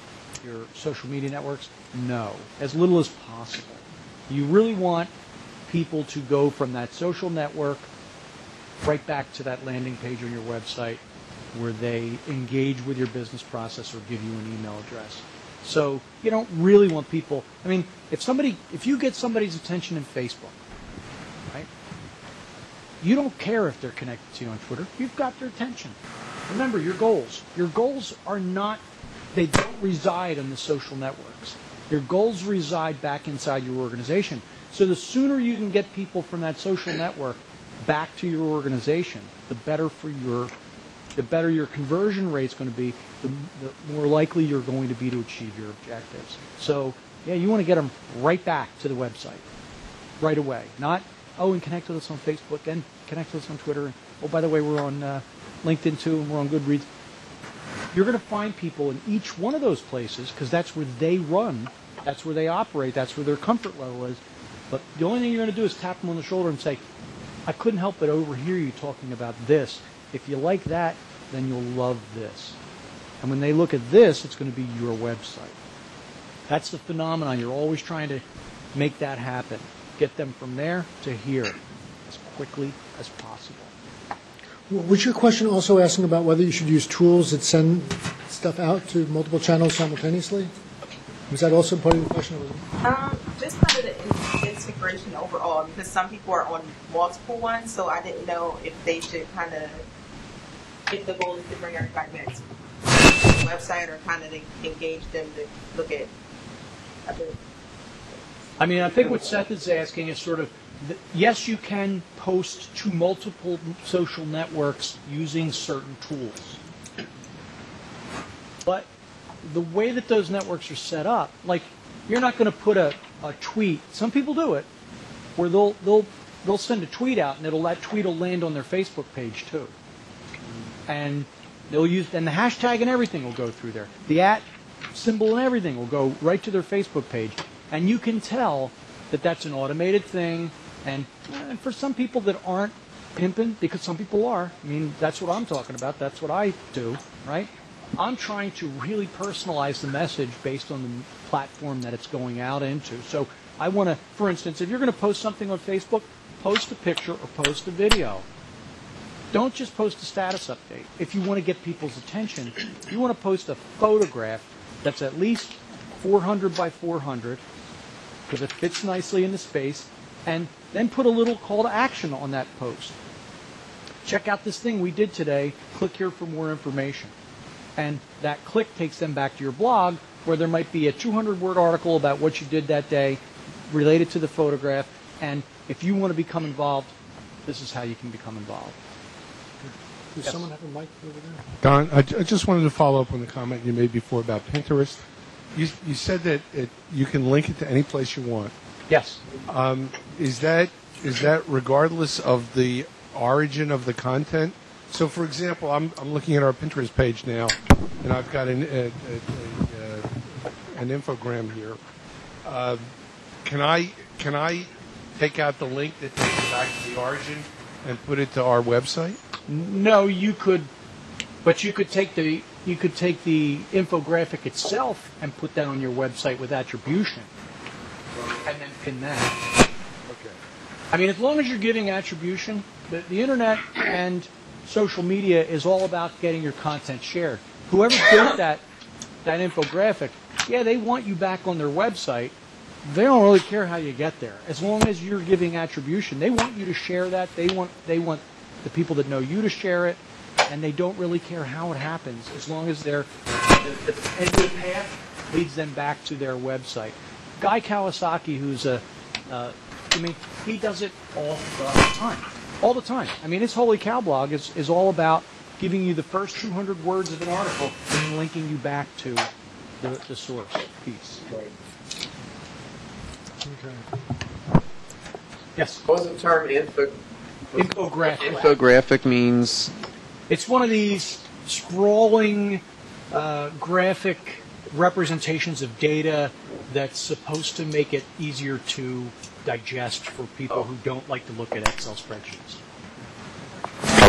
social media networks? No, as little as possible. You really want people to go from that social network right back to that landing page on your website where they engage with your business process or give you an email address. So you don't really want people, I mean, if you get somebody's attention in Facebook, right, you don't care if they're connected to you on Twitter. You've got their attention. Remember your goals. Your goals are not, they don't reside in the social networks. Your goals reside back inside your organization. So the sooner you can get people from that social network back to your organization, the better your conversion rate's going to be, the more likely you're going to be to achieve your objectives. So, yeah, you want to get them right back to the website, right away. Not, and connect with us on Facebook, and connect with us on Twitter. And, by the way, we're on LinkedIn too, and we're on Goodreads. You're going to find people in each one of those places because that's where they run, that's where they operate, that's where their comfort level is. But the only thing you're going to do is tap them on the shoulder and say, I couldn't help but overhear you talking about this. If you like that, then you'll love this. And when they look at this, it's going to be your website. That's the phenomenon. You're always trying to make that happen. Get them from there to here as quickly as possible. Was your question also asking about whether you should use tools that send stuff out to multiple channels simultaneously? Was that also part of the question? Just kind of the integration overall, because some people are on multiple ones, so I didn't know if they should kind of, if the goal is to bring everybody back to the website or kind of engage them to look at other. I mean, I think what Seth is asking is sort of, yes, you can post to multiple social networks using certain tools. But the way that those networks are set up, like, you're not going to put a tweet, some people do it, where they'll send a tweet out and that tweet will land on their Facebook page too. And they'll use, and the hashtag and everything will go through there. The @ symbol and everything will go right to their Facebook page. And you can tell that that's an automated thing. And for some people that aren't pimping, because some people are, I mean, that's what I'm talking about. That's what I do, right? I'm trying to really personalize the message based on the platform that it's going out into. So I want to, for instance, if you're going to post something on Facebook, post a picture or post a video. Don't just post a status update. If you want to get people's attention, you want to post a photograph that's at least 400 by 400 because it fits nicely in the space, and then put a little call to action on that post. Check out this thing we did today. Click here for more information. And that click takes them back to your blog where there might be a 200-word article about what you did that day related to the photograph. And if you want to become involved, this is how you can become involved. Does someone have a mic over there? Don, I just wanted to follow up on the comment you made before about Pinterest. You said that you can link it to any place you want. Yes. Is that regardless of the origin of the content? So, for example, I'm looking at our Pinterest page now, and I've got an infogram here. Can I take out the link that takes it back to the origin and put it to our website? No, you could, but you could take the infographic itself and put that on your website with attribution, and then pin that. Okay. I mean, as long as you're giving attribution, the internet and social media is all about getting your content shared. Whoever built that infographic, yeah, they want you back on their website. They don't really care how you get there. As long as you're giving attribution, they want you to share that. They want the people that know you to share it, and they don't really care how it happens as long as the end of the path leads them back to their website. Guy Kawasaki, who's he does it all the time. All the time. I mean, his Holy Cow blog is all about giving you the first 200 words of an article and then linking you back to the source piece. Right. Okay. Yes. What was the term infographic? Infographic means? It's one of these sprawling graphic representations of data that's supposed to make it easier to digest for people who don't like to look at Excel spreadsheets.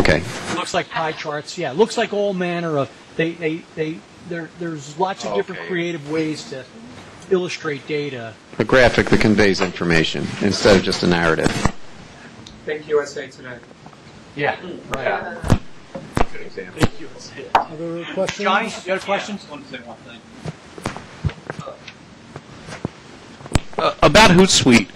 Okay. Looks like pie charts. Yeah, looks like all manner of. There's lots of different creative ways to illustrate data. A graphic that conveys information instead of just a narrative. Think USA Today. Yeah, right. Good example. Other questions? Johnny, you have questions? I want to say one thing. About Hootsuite,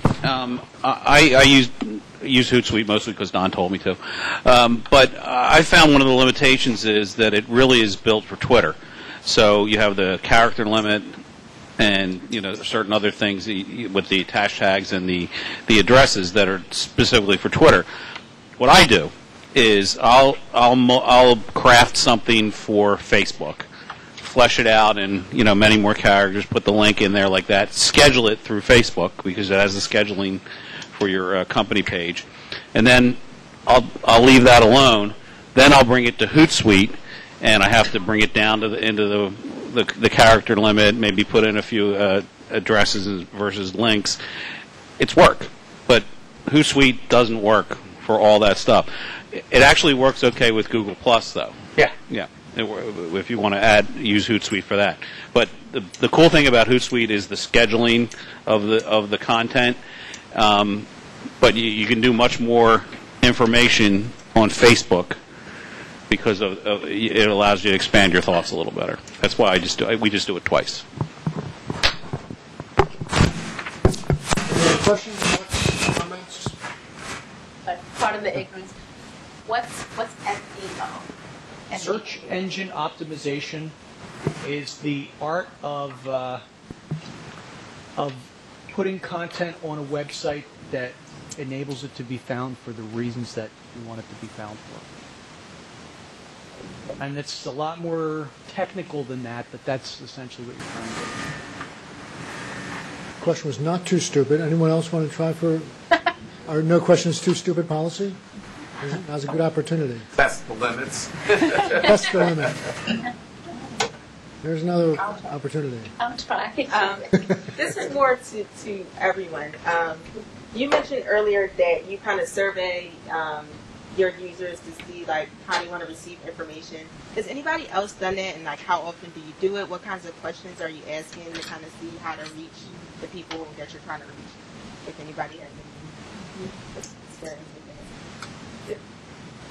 I use Hootsuite mostly because Don told me to. But I found one of the limitations is that it really is built for Twitter. So you have the character limit and certain other things with the hashtags and the addresses that are specifically for Twitter. What I do is I'll craft something for Facebook, flesh it out in many more characters, put the link in there like that, schedule it through Facebook because it has the scheduling for your company page, and then I'll leave that alone. Then I'll bring it to Hootsuite, and I have to bring it down to into the character limit, maybe put in a few addresses versus links. It's work, but Hootsuite doesn't work for all that stuff. It actually works okay with Google Plus, though. Yeah. Yeah. If you want to use Hootsuite for that. But the cool thing about Hootsuite is the scheduling of the content. But you can do much more information on Facebook because it allows you to expand your thoughts a little better. That's why we just do it twice. Questions, comments? Part of the ignorance. What's SEO? Search engine optimization is the art of putting content on a website that enables it to be found for the reasons that you want it to be found for. And it's a lot more technical than that, but that's essentially what you're trying to do. Question was not too stupid. Anyone else want to try for our no questions too stupid policy? Now's a good opportunity. Test the limits. Test the limit. There's another opportunity. I'm trying. This is more to everyone. You mentioned earlier that you kind of survey your users to see how you want to receive information. Has anybody else done that, and how often do you do it? What kinds of questions are you asking to kind of see how to reach the people that you're trying to reach? If anybody has any experience with that.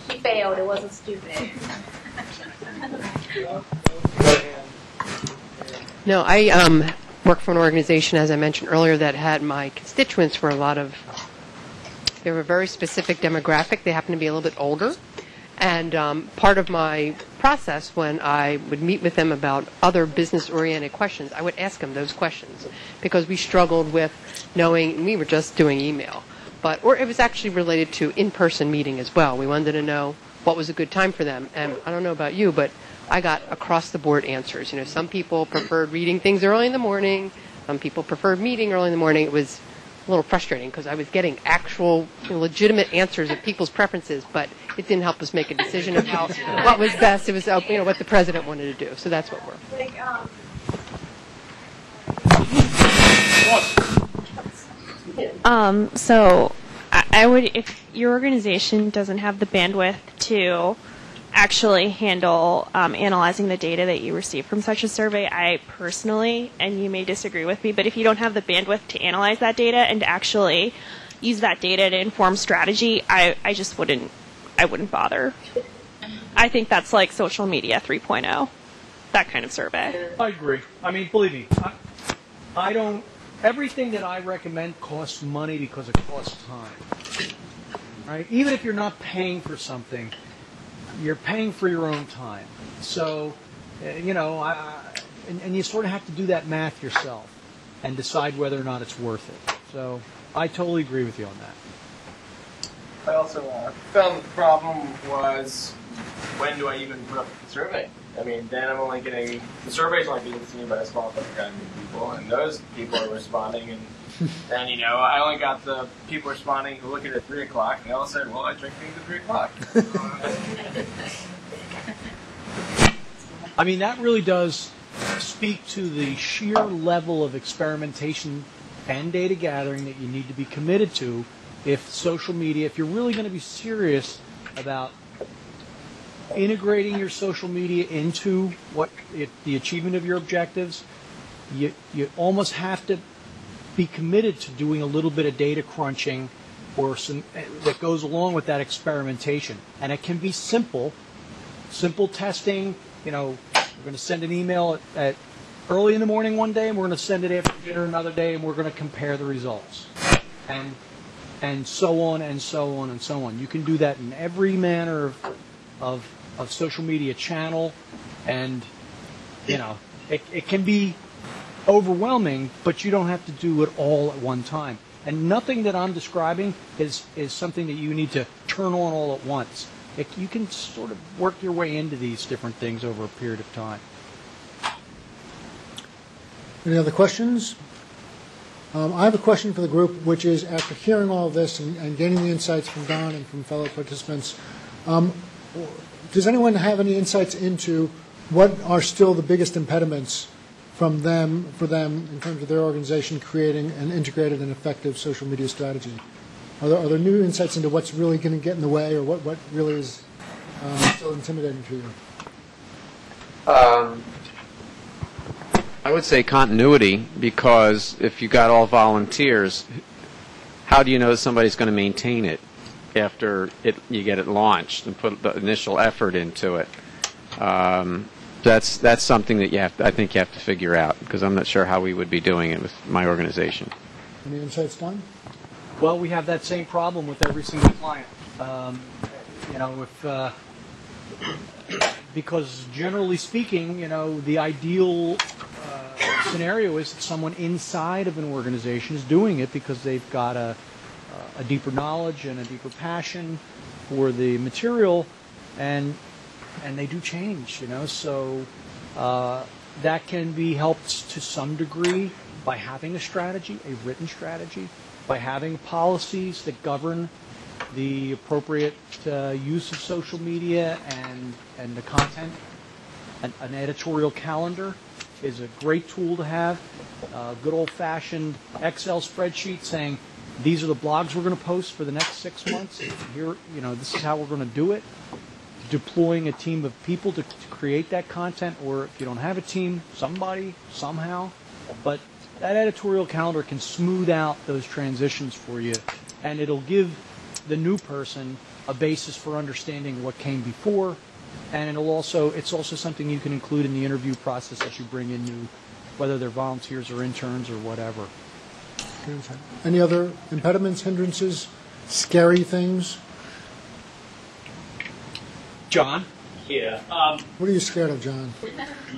She failed. It wasn't stupid. No, I work for an organization, as I mentioned earlier, that had my constituents were they were a very specific demographic. They happened to be a little bit older. And part of my process when I would meet with them about other business-oriented questions, I would ask them those questions because we struggled with knowing, we were just doing email. Or it was actually related to in-person meeting as well. We wanted to know what was a good time for them. And I don't know about you, but I got across-the-board answers. Some people preferred reading things early in the morning. Some people preferred meeting early in the morning. It was a little frustrating because I was getting actual legitimate answers of people's preferences, but it didn't help us make a decision about what was best. It was what the president wanted to do. So that's what we're. So I would, if your organization doesn't have the bandwidth to actually handle analyzing the data that you receive from such a survey, I personally, and you may disagree with me, but if you don't have the bandwidth to analyze that data and to actually use that data to inform strategy, I wouldn't bother. I think that's like social media 3.0, that kind of survey. I agree. I mean, believe me, I don't. Everything that I recommend costs money because it costs time. Right? Even if you're not paying for something, you're paying for your own time. So, and you sort of have to do that math yourself and decide whether or not it's worth it. So, I totally agree with you on that. I also found the problem was, when do I even put up the survey? I mean, then I'm only getting, the survey's only being seen by a small number of people, and those people are responding, and then, I only got the people responding who look at it at 3 o'clock, and they all said, well, I drink things at 3 o'clock. I mean, that really does speak to the sheer level of experimentation and data gathering that you need to be committed to if social media, if you're really going to be serious about integrating your social media into the achievement of your objectives, you almost have to be committed to doing a little bit of data crunching or some that goes along with that experimentation. And it can be simple testing. We're going to send an email at early in the morning one day, and we're going to send it after dinner another day, and we're going to compare the results. And so on and so on and so on. You can do that in every manner of social media channel, and it can be overwhelming, but you don't have to do it all at one time. And nothing that I'm describing is something that you need to turn on all at once. You can sort of work your way into these different things over a period of time. Any other questions? I have a question for the group, which is, after hearing all of this and gaining the insights from Don and from fellow participants, does anyone have any insights into what are still the biggest impediments for them in terms of their organization creating an integrated and effective social media strategy? Are there new insights into what's really going to get in the way, or what really is still intimidating to you? I would say continuity, because if you got all volunteers, how do you know somebody's going to maintain it after you get it launched and put the initial effort into it? That's something that I think you have to figure out, because I'm not sure how we would be doing it with my organization. Any insights, Don? Well, we have that same problem with every single client. Because generally speaking, the ideal scenario is that someone inside of an organization is doing it because they've got a deeper knowledge and a deeper passion for the material, and they do change, So that can be helped to some degree by having a strategy, a written strategy, by having policies that govern the appropriate use of social media and the content. An editorial calendar is a great tool to have. Good old-fashioned Excel spreadsheet saying, these are the blogs we're going to post for the next 6 months. Here, this is how we're going to do it. Deploying a team of people to create that content, or if you don't have a team, somebody, somehow. But that editorial calendar can smooth out those transitions for you, and it'll give the new person a basis for understanding what came before, and it's also something you can include in the interview process as you bring in new, whether they're volunteers or interns or whatever. Any other impediments, hindrances, scary things? John? Yeah. What are you scared of, John?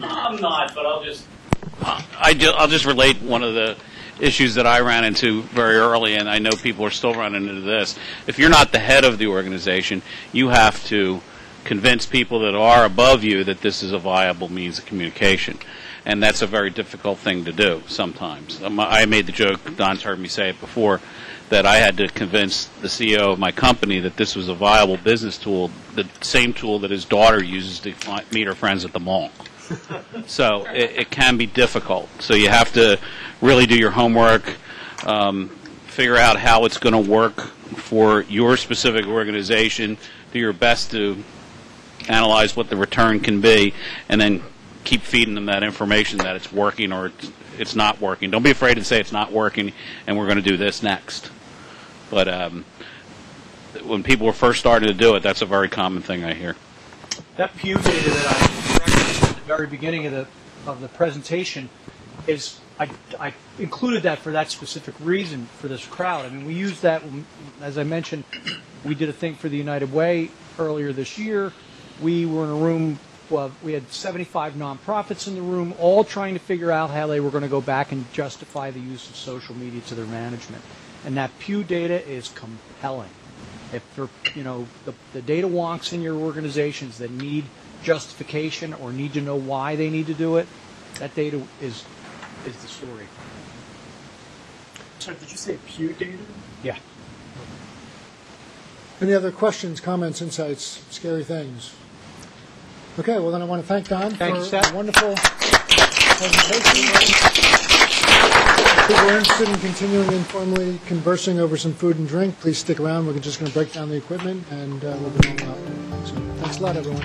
I'm not, but I'll just relate one of the issues that I ran into very early, and I know people are still running into this. If you're not the head of the organization, you have to convince people that are above you that this is a viable means of communication. And that's a very difficult thing to do sometimes. I made the joke, Don's heard me say it before, that I had to convince the CEO of my company that this was a viable business tool, the same tool that his daughter uses to meet her friends at the mall. So it can be difficult. So you have to really do your homework, figure out how it's going to work for your specific organization, do your best to analyze what the return can be, and then keep feeding them that information that it's working or it's not working. Don't be afraid to say it's not working and we're going to do this next. But when people are first starting to do it, that's a very common thing I hear. That Pew data that I referenced at the very beginning of the presentation is, I included that for that specific reason for this crowd. I mean, we used that, as I mentioned, we did a thing for the United Way earlier this year. We were in a room, we had 75 nonprofits in the room, all trying to figure out how they were going to go back and justify the use of social media to their management. And that Pew data is compelling. If the data wonks in your organizations that need justification or need to know why they need to do it, that data is the story. Sorry, did you say Pew data? Yeah. Any other questions, comments, insights, scary things? Okay, well then I want to thank Don for a wonderful presentation. If we're interested in continuing informally conversing over some food and drink, please stick around. We're just going to break down the equipment and we'll be on out. So, Thanks a lot, everyone.